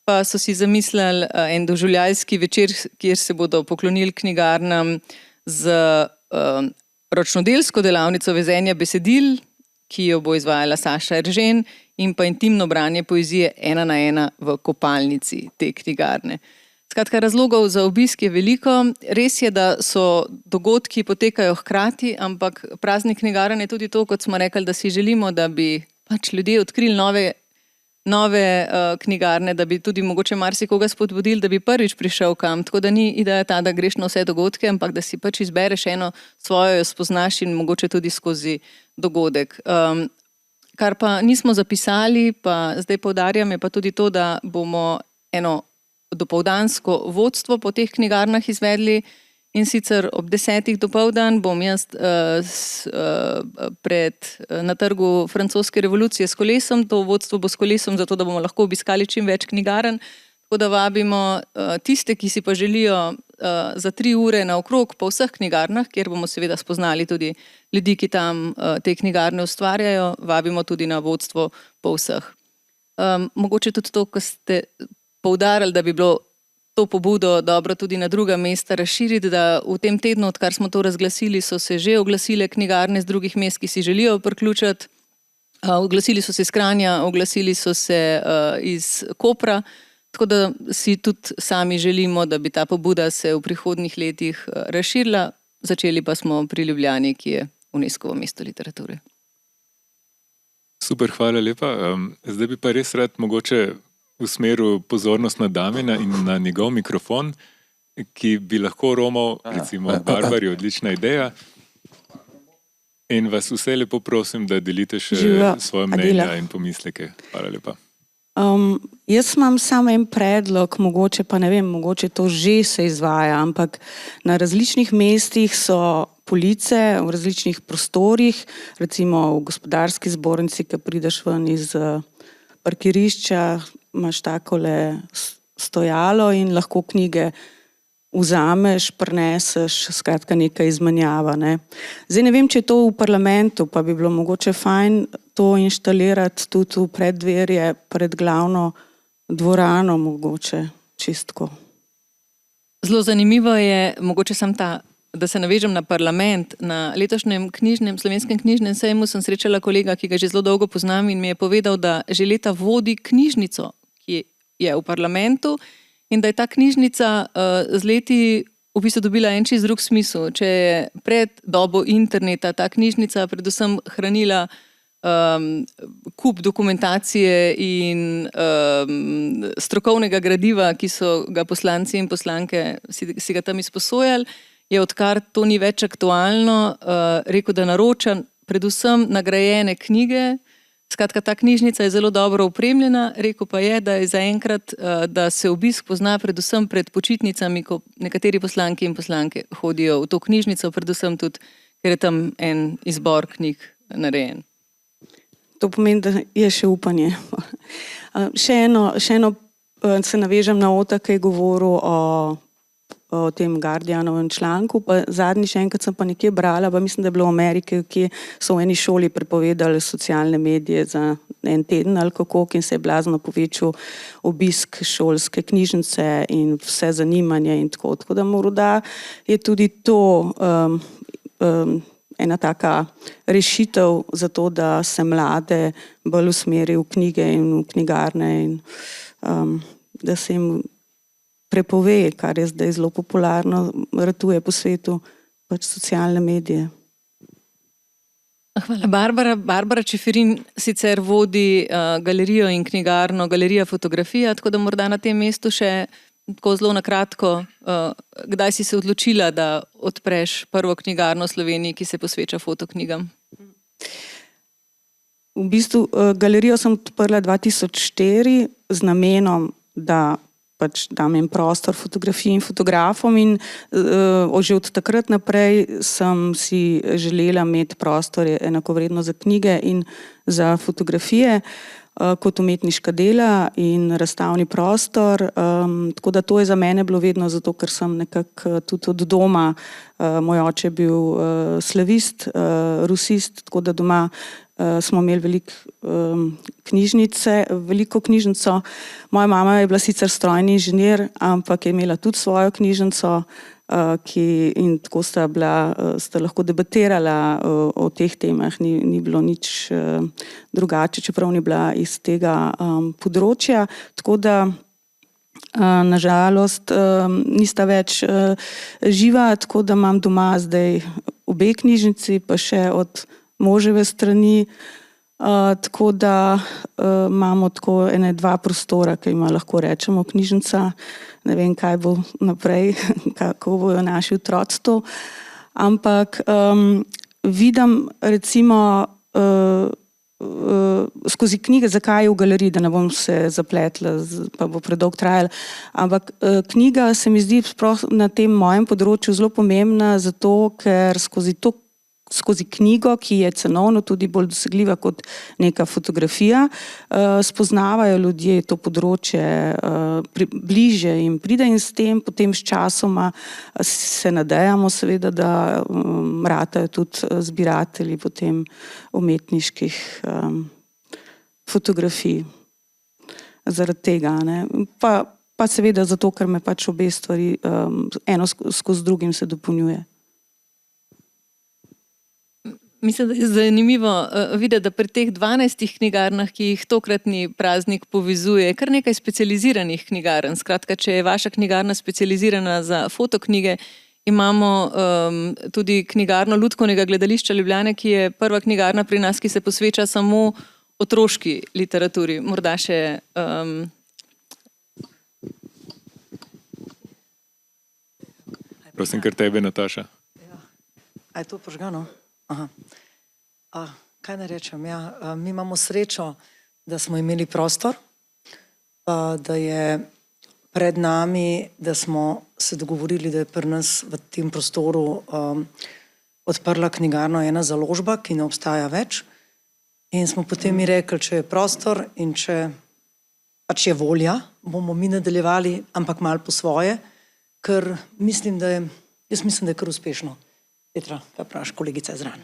pa so si zamislili en doživljajski večer, kjer se bodo poklonili knjigarnam z ročnodelsko delavnico vezenja besedil, ki jo bo izvajala Saša Eržen, in pa intimno branje poezije 1 na 1 v kopalnici te knjigarne. Skratka, razlogov za obisk je veliko. Res je, da so dogodki potekajo hkrati, ampak praznik knjigarn je tudi to, kot smo rekli, da si želimo, da bi pač ljudje odkrili nove knjigarne, da bi tudi mogoče marsikoga spodbudili, da bi prvič prišel kam. Tako da ni ideja ta, da greš na vse dogodke, ampak da si pač izbereš eno svojo, jo spoznaš in mogoče tudi skozi dogodek. Kar pa nismo zapisali, pa zdaj poudarjam, je pa tudi to, da bomo eno dopoldansko vodstvo po teh knjigarnah izvedli, in sicer ob 10. dopoldan bom jaz na trgu francoske revolucije s kolesom. To vodstvo bo s kolesom, zato da bomo lahko obiskali čim več knjigarn. Tako da vabimo tiste, ki si pa želijo za 3 ure naokrog po vseh knjigarnah, kjer bomo seveda spoznali tudi ljudi, ki tam te knjigarne ustvarjajo, vabimo tudi na vodstvo po vseh. Mogoče tudi to, ko ste poudarili, da bi bilo to pobudo dobro tudi na druga mesta razširiti, da v tem tednu, odkar smo to razglasili, so se že oglasile knjigarne z drugih mest, ki si želijo priključiti. Oglasili so se iz Kranja, oglasili so se iz Kopra, tako da si tudi sami želimo, da bi ta pobuda se v prihodnjih letih razširila. Začeli pa smo pri Ljubljani, ki je UNESCO mesto literature. Super, hvala lepa. Zdaj bi pa res rad mogoče usmeril pozornost na Damjana in na njegov mikrofon, ki bi lahko romal, recimo Barbari, odlična ideja. In vas vse lepo prosim, da delite še svoje mnenja in pomisleke. Hvala lepa. Jaz imam samo en predlog, mogoče pa ne vem, mogoče to že se izvaja, ampak na različnih mestih so police v različnih prostorih, recimo v gospodarski zbornici, ki prideš ven iz parkirišča, imaš takole stojalo in lahko knjige vzameš, prineseš, skratka neka izmenjava. Ne. Zdaj ne vem, če je to v parlamentu, pa bi bilo mogoče fajn to inštalirati tudi v preddverje, pred glavno dvorano, mogoče čistko. Zelo zanimivo je, mogoče sam da se navežem na parlament. Na letošnjem slovenskem knjižnem sejmu sem srečala kolega, ki ga že zelo dolgo poznam, in mi je povedal, da že leta vodi knjižnico, ki je v parlamentu, in da je ta knjižnica z leti v bistvu dobila en čisto drug smisel. Če je pred dobo interneta ta knjižnica predvsem hranila kup dokumentacije in strokovnega gradiva, ki so ga poslanci in poslanke si ga tam izposojali, je, odkar to ni več aktualno, rekel, da naroča predvsem nagrajene knjige. Skratka, ta knjižnica je zelo dobro opremljena, rekel pa je, da je zaenkrat, da se obisk pozna predvsem pred počitnicami, ko nekateri poslanki in poslanke hodijo v to knjižnico, predvsem tudi, ker je tam en izbor knjig narejen. To pomeni, da je še upanje. Še eno se navežem na Ota, ki je govoril o tem Guardianovem članku, pa zadnjič enkrat sem pa nekje brala, pa mislim, da je bilo v Ameriki, ki so v eni šoli prepovedali socialne medije za en teden ali kako, in se je blazno povečal obisk šolske knjižnice in vse zanimanje in tako. Tako da morda je tudi to ena taka rešitev za to, da se mlade bolj usmeri v knjige in v knjigarne in da se jim prepove, kar je zdaj zelo popularno, ratuje po svetu, pač socialne medije. Hvala, Barbara. Barbara Čeferin sicer vodi galerijo in knjigarno Galerija Fotografija, tako da morda na tem mestu še tako zelo na kratko, kdaj si se odločila, da odpreš prvo knjigarno v Sloveniji, ki se posveča fotoknjigam? V bistvu galerijo sem odprla 2004 z namenom, da pač dam en prostor fotografiji in fotografom in že od takrat naprej sem si želela imeti prostor enakovredno za knjige in za fotografije kot umetniška dela in razstavni prostor. Tako da to je za mene bilo vedno zato, ker sem nekako tudi od doma, moj oče je bil slavist, rusist, tako da doma smo imeli veliko knjižnico. Moja mama je bila sicer strojni inženir, ampak je imela tudi svojo knjižnico, in tako sta lahko debatirala o teh temah, ni bilo nič drugače, čeprav ni bila iz tega področja. Tako da nažalost nista več živa, tako da imam doma zdaj obe knjižnici, pa še od moževe strani, tako da imamo tako dva prostora, ki ima lahko rečemo knjižnica. Ne vem, kaj bo naprej, kako bojo naši otroci to. Ampak vidim recimo skozi knjige, zakaj je v galeriji, da ne bom se zapletla, pa bo predolgo trajalo. Ampak knjiga se mi zdi na tem mojem področju zelo pomembna, zato ker skozi knjigo, ki je cenovno tudi bolj dosegljiva kot neka fotografija, spoznavajo ljudje to področje bliže in pride in s tem potem s časoma se nadejamo seveda, da ratajo tudi zbiratelji potem umetniških fotografij. Zaradi tega, ne. Pa seveda zato, ker me pač obe stvari eno skozi drugim se dopolnjuje. Mislim, da je zanimivo videti, da pri teh 12 knjigarnah, ki jih tokratni praznik povezuje, kar nekaj specializiranih knjigarn. Skratka, če je vaša knjigarna specializirana za fotoknjige, imamo tudi knjigarno Lutkovnega gledališča Ljubljane, ki je prva knjigarna pri nas, ki se posveča samo otroški literaturi. Morda še Prosim, kar tebe, Nataša. A je to požgano? Aha. Kaj naj rečem? Ja, mi imamo srečo, da smo imeli prostor, da je pred nami, da smo se dogovorili, da je pri nas v tem prostoru odprla knjigarno ena založba, ki ne obstaja več. In smo potem mi rekli, če je prostor in če pač je volja, bomo mi nadaljevali, ampak malo po svoje, ker mislim, da je kar uspešno. Petra, kaj praviš, kolegica je zraven.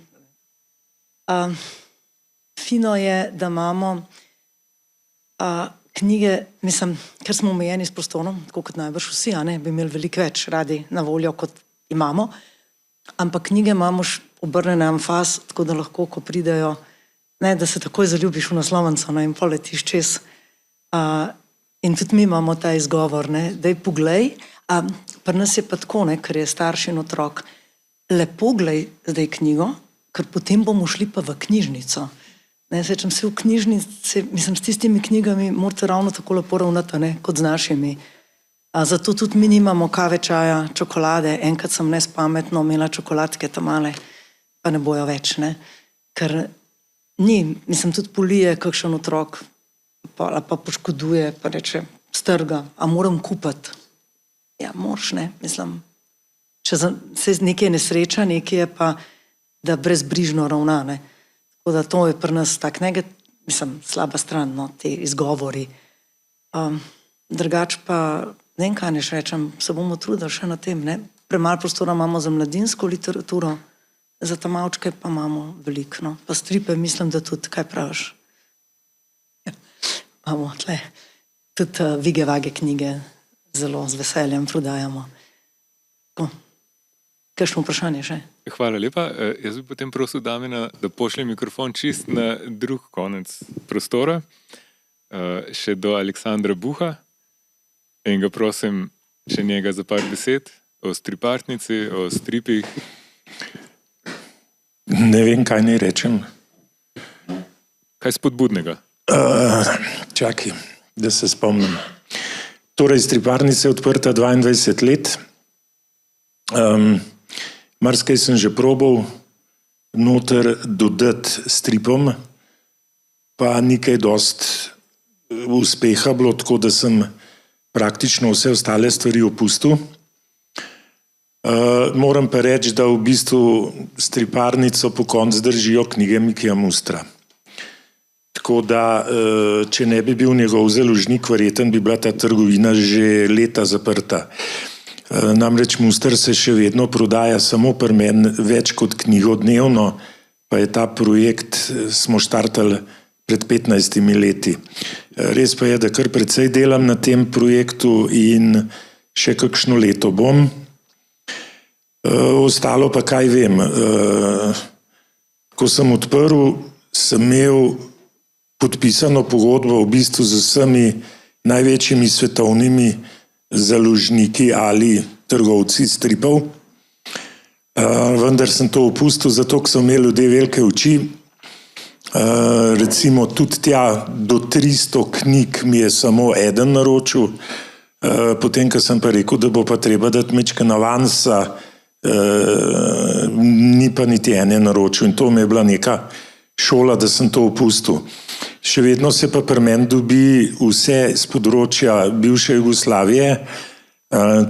Fino je, da imamo knjige, mislim, ker smo omejeni s prostorom, tako kot najbrž vsi, bi imeli veliko več radi na voljo, kot imamo, ampak knjige imamo obrnjene amfas, tako da lahko, ko pridejo, da se takoj zaljubiš v naslovnico in poletiš čez. In tudi mi imamo ta izgovor, daj poglej, pri nas je pa tako, ker je starš in otrok, lepo glej zdaj knjigo, ker potem bomo šli pa v knjižnico. Sečem se v knjižnici, mislim, s tistimi knjigami morate ravno tako lepo ravnati, kot z našimi. Zato tudi mi nimamo kave, čaja, čokolade. Enkrat sem nespametno imela čokoladke tamale, pa ne bojo več, Ker mislim, tudi polije kakšen otrok, pa poškoduje, pa reče, strga, a moram kupiti. Ja, moraš, mislim. Če nekaj je nesreča, nekaj je pa, da brezbrižno ravna. Tako da to je pri nas tak slaba stran, te izgovori. Drugač pa, ne vem, kaj neš rečem, se bomo trudili še na tem. Premalo prostora imamo za mladinsko literaturo, za tamavčke pa imamo veliko. Pa stripe mislim, da tudi, kaj praviš. Imamo tle tudi vige-vage knjige, zelo z veseljem prodajamo. Kakšno vprašanje še? Hvala lepa. Jaz bi potem prosil Damjana, da pošlje mikrofon čist na drug konec prostora, še do Aleksandra Buha. In ga prosim še njega za par besed o stripartnici, o stripih Ne vem, kaj naj rečem. Kaj spodbudnega? Čakaj, da se spomnim. Torej, striparnica je odprta 22 let. Marsikaj sem že probal noter dodati stripom, pa nikaj dost uspeha bilo, tako da sem praktično vse ostale stvari opustil. Moram pa reči, da v bistvu striparnico po koncu držijo knjige Mikija Mustra. Tako da, če ne bi bil njegov založnik, verjeten bi bila ta trgovina že leta zaprta. Namreč Muster se še vedno prodaja samo pri meni več kot knjigo dnevno, pa je ta projekt smo štartali pred 15 leti. Res pa je, da kar precej delam na tem projektu in še kakšno leto bom. Ostalo pa kaj vem. Ko sem odprl, sem imel podpisano pogodbo v bistvu z vsemi največjimi svetovnimi založniki ali trgovci stripov. Vendar sem to opustil, zato ker so imeli ljudje velike oči. Recimo tudi tja do 300 knjig mi je samo eden naročil. Potem, ko sem pa rekel, da bo pa treba dati majčkeno avansa, ni pa niti ene naročil in to mi je bila neka šola, da sem to opustil. Še vedno se pa pri meni dobi vse z področja bivše Jugoslavije.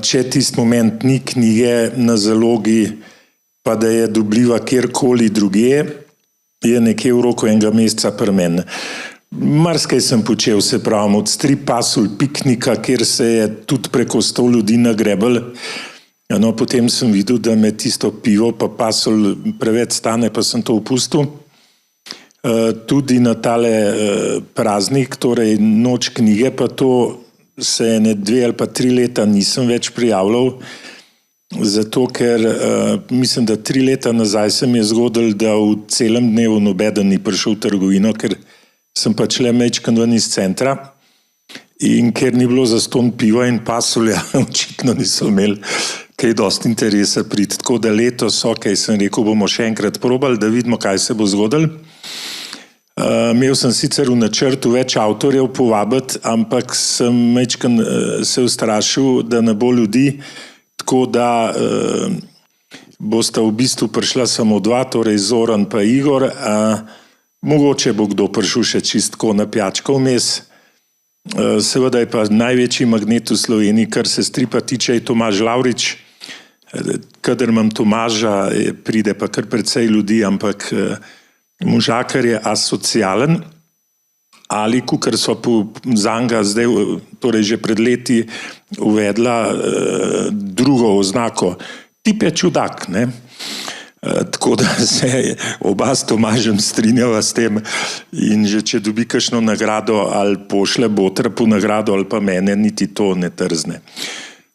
Če tisti moment ni knjige na zalogi, pa da je dobljiva kjerkoli drugje, je nekje v roku enega meseca pri meni. Marsikaj sem počel, se pravim, od strip pasul piknika, kjer se je tudi preko 100 ljudi nagrebel. No, potem sem videl, da me tisto pivo pa pasul preveč stane, pa sem to opustil. Tudi na tale praznik, torej noč knjige, pa to se 2 ali pa 3 leta nisem več prijavljal, zato ker mislim, da 3 leta nazaj se mi je zgodilo, da v celem dnevu nobeden ni prišel v trgovino, ker sem pač le majčken ven iz centra in ker ni bilo zastonj piva in pasulja, očitno niso imeli kaj dosti interesa priti. Tako da letos, sem rekel, bomo še enkrat probali, da vidimo, kaj se bo zgodilo. Imel sem sicer v načrtu več avtorjev povabiti, ampak sem majčken se ustrašil, da ne bo ljudi, tako da bosta v bistvu prišla samo 2, torej Zoran pa Igor. Mogoče bo kdo prišel še čistko na pijačko vmes. Seveda je pa največji magnet v Sloveniji, kar se stripa tiče, je Tomaž Lavrič. Kadar imam Tomaža, pride pa kar precej ljudi, ampak možakar je asocialen ali kakor so zanga zdaj, torej že pred leti uvedla drugo oznako. Tip je čudak, ne? Tako da se oba s Tomažem strinjava s tem in že če dobi kakšno nagrado ali pošle botra po nagrado ali pa mene, niti to ne trzne.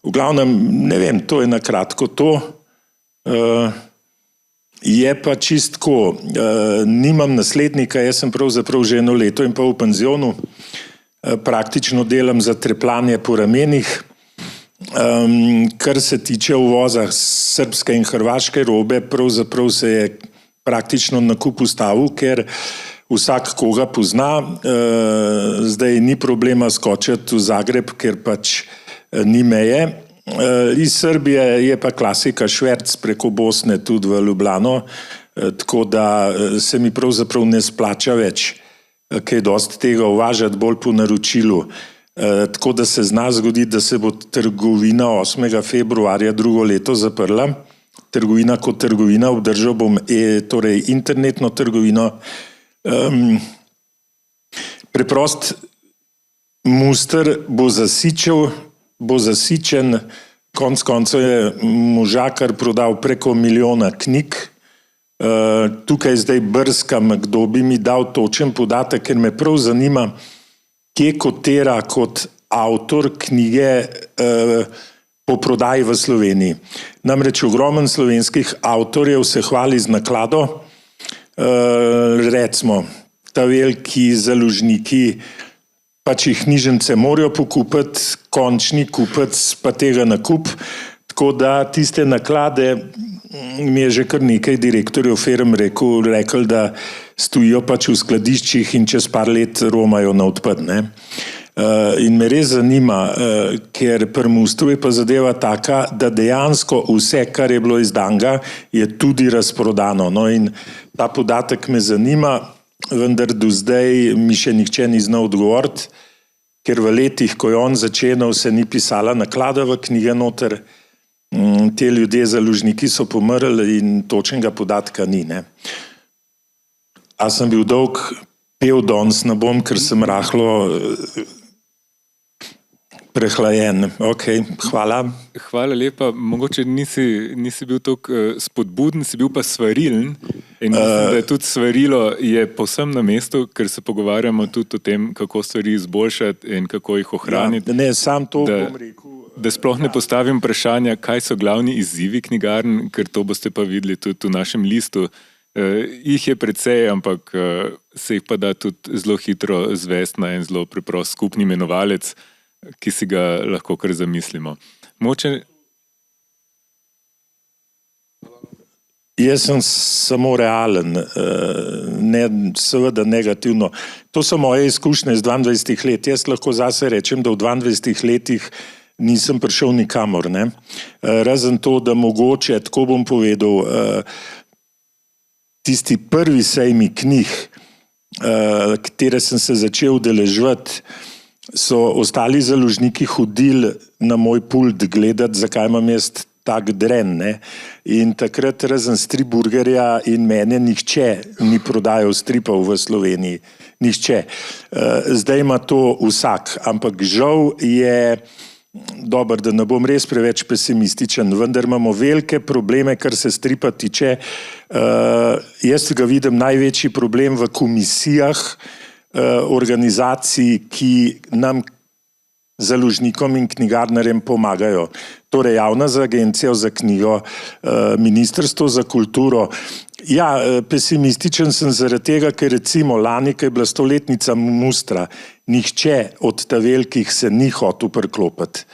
V glavnem, ne vem, to je na kratko to. Je pa čistko, nimam naslednika, jaz sem pravzaprav že 1 leto in pol v penzionu, praktično delam za trepljanje po ramenih. Kar se tiče uvoza srbske in hrvaške robe, pravzaprav se je praktično nakup ustavil, ker vsak koga pozna, zdaj ni problema skočiti v Zagreb, ker pač ni meje. Iz Srbije je pa klasika šverc preko Bosne tudi v Ljubljano, tako da se mi pravzaprav ne splača več kaj dosti tega uvažati, bolj po naročilu. Tako da se zna zgoditi, da se bo trgovina 8. februarja drugo leto zaprla. Trgovina kot trgovina, obdržal bom torej internetno trgovino. Preprost Muster bo zasičen, konec koncev je možakar prodal preko 1 milijona knjig. Tukaj zdaj brskam, kdo bi mi dal točen podatek, ker me prav zanima, kje kotira kot avtor knjige po prodaji v Sloveniji. Namreč ogromen slovenskih avtorjev se hvali z naklado. Recimo, ta veliki založniki, pač jih knjižnice morajo pokupiti, končni kupec pa tega nakup. Tako da tiste naklade mi je že kar nekaj direktorjev firm rekel, da stojijo pač v skladiščih in čez par let romajo na odpad. Ne? In me res zanima, ker pri Mostu je pa zadeva taka, da dejansko vse, kar je bilo izdanga, je tudi razprodano. No, in ta podatek me zanima, vendar do zdaj mi še nihče ni znal odgovoriti, ker v letih, ko je on začenal, se ni pisala naklada v knjige noter, te ljudje založniki so pomrli in točnega podatka ni. Ne? A sem bil dolg, pel danes ne bom, ker sem rahlo prehlajen. Ok, hvala. Hvala lepa. Mogoče nisi bil toliko spodbuden, si bil pa svarilen. In mislim, da je tudi svarilo je povsem na mestu, ker se pogovarjamo tudi o tem, kako stvari izboljšati in kako jih ohraniti. Ja, ne, sam to bom rekel. Da sploh ne postavim vprašanja, kaj so glavni izzivi knjigarn, ker to boste pa videli tudi v našem listu. Jih je precej, ampak se jih pa da tudi zelo hitro zvesti na en zelo preprost skupni imenovalec, ki si ga lahko kar zamislimo. Jaz sem samo realen, ne, seveda negativno. To so moje izkušnje z 22 let. Jaz lahko zase rečem, da v 22 letih nisem prišel nikamor. Ne? Razen to, da mogoče, tako bom povedal, tisti prvi sejmi knjig, katere sem se začel udeleževati, so ostali založniki hodili na moj pult gledati, zakaj imam jaz tak dren. Ne? In takrat razen Striburgerja in mene nihče ni prodajal stripov v Sloveniji. Nihče. Zdaj ima to vsak, ampak žal je dobro, da ne bom res preveč pesimističen, vendar imamo velike probleme, kar se stripa tiče. Jaz ga vidim največji problem v komisijah organizacij, ki nam založnikom in knjigarnarjem pomagajo. Torej Javna agencija za knjigo, Ministrstvo za kulturo. Ja, pesimističen sem zaradi tega, ker recimo lani, ko je bila 100-letnica Mustra, nihče od ta velikih se ni hotel priklopiti.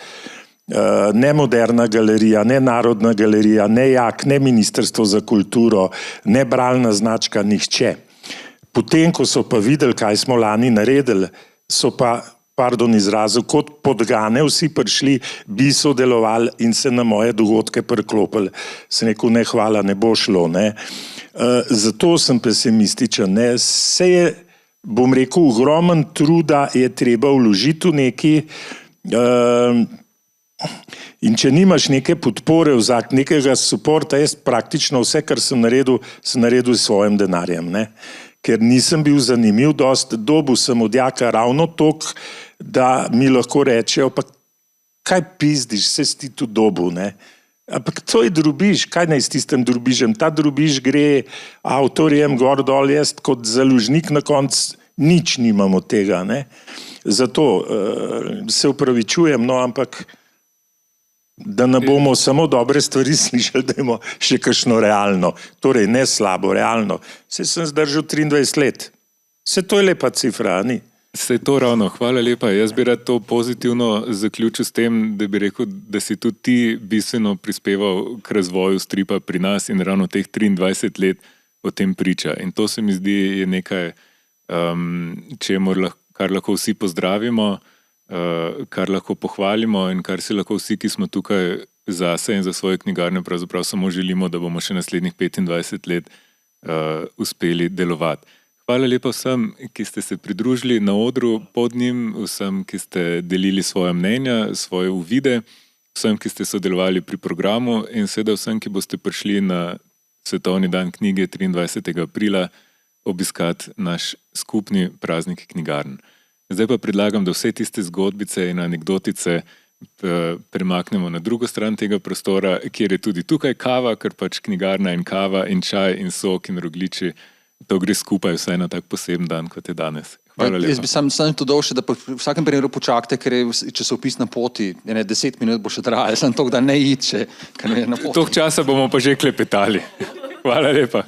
Ne Moderna galerija, ne Narodna galerija, ne JAK, ne Ministrstvo za kulturo, ne bralna značka, nihče. Potem, ko so pa videli, kaj smo lani naredili, so pa, pardon izrazu, kot podgane vsi prišli, bi sodelovali in se na moje dogodke priklopili. Sem rekel, ne hvala, ne bo šlo. Ne. Zato sem pesimističen. Ne. Se je, bom rekel, ogromen truda je treba vložiti v neki in če nimaš neke podpore, nekega suporta, jaz praktično vse, kar sem naredil s svojim denarjem. Ne. Ker nisem bil zanimiv, dobil sem od Jaka ravno toliko, da mi lahko rečejo, pa kaj pizdiš, se si ti tu dobil, ne? Ampak to je drobiž, kaj naj s tistem drobižem? Ta drobiž gre avtorjem gor dol, jaz kot založnik na koncu nič nimam od tega, ne? Zato se opravičujem, no, ampak da ne bomo samo dobre stvari slišali, da imamo še kakšno realno. Torej, ne slabo, realno. Se sem zdržal 23 let. Se to je lepa cifra, ni? Se to ravno, hvala lepa. Jaz bi rad to pozitivno zaključil s tem, da bi rekel, da si tudi ti bistveno prispeval k razvoju stripa pri nas in ravno teh 23 let o tem priča. In to se mi zdi je nekaj, kar lahko vsi pozdravimo, kar lahko pohvalimo in kar si lahko vsi, ki smo tukaj zase in za svoje knjigarne, pravzaprav samo želimo, da bomo še naslednjih 25 let uspeli delovati. Hvala lepa vsem, ki ste se pridružili na odru pod njim, vsem, ki ste delili svoje mnenja, svoje uvide, vsem, ki ste sodelovali pri programu in seveda vsem, ki boste prišli na Svetovni dan knjige 23. aprila obiskati naš skupni praznik knjigarn. Zdaj pa predlagam, da vse tiste zgodbice in anekdotice premaknemo na drugo stran tega prostora, kjer je tudi tukaj kava, ker pač knjigarna in kava in čaj in sok in rogljiči, to gre skupaj vsaj na tak poseben dan, kot je danes. Hvala lepa. Jaz bi sam dodal še, da v vsakem primeru počakajte, ker je časopis na poti, 10 minut bo še trajalo, sem toliko, da ne id še, ker ne je na poti. Toliko časa bomo pa že klepetali. Hvala lepa.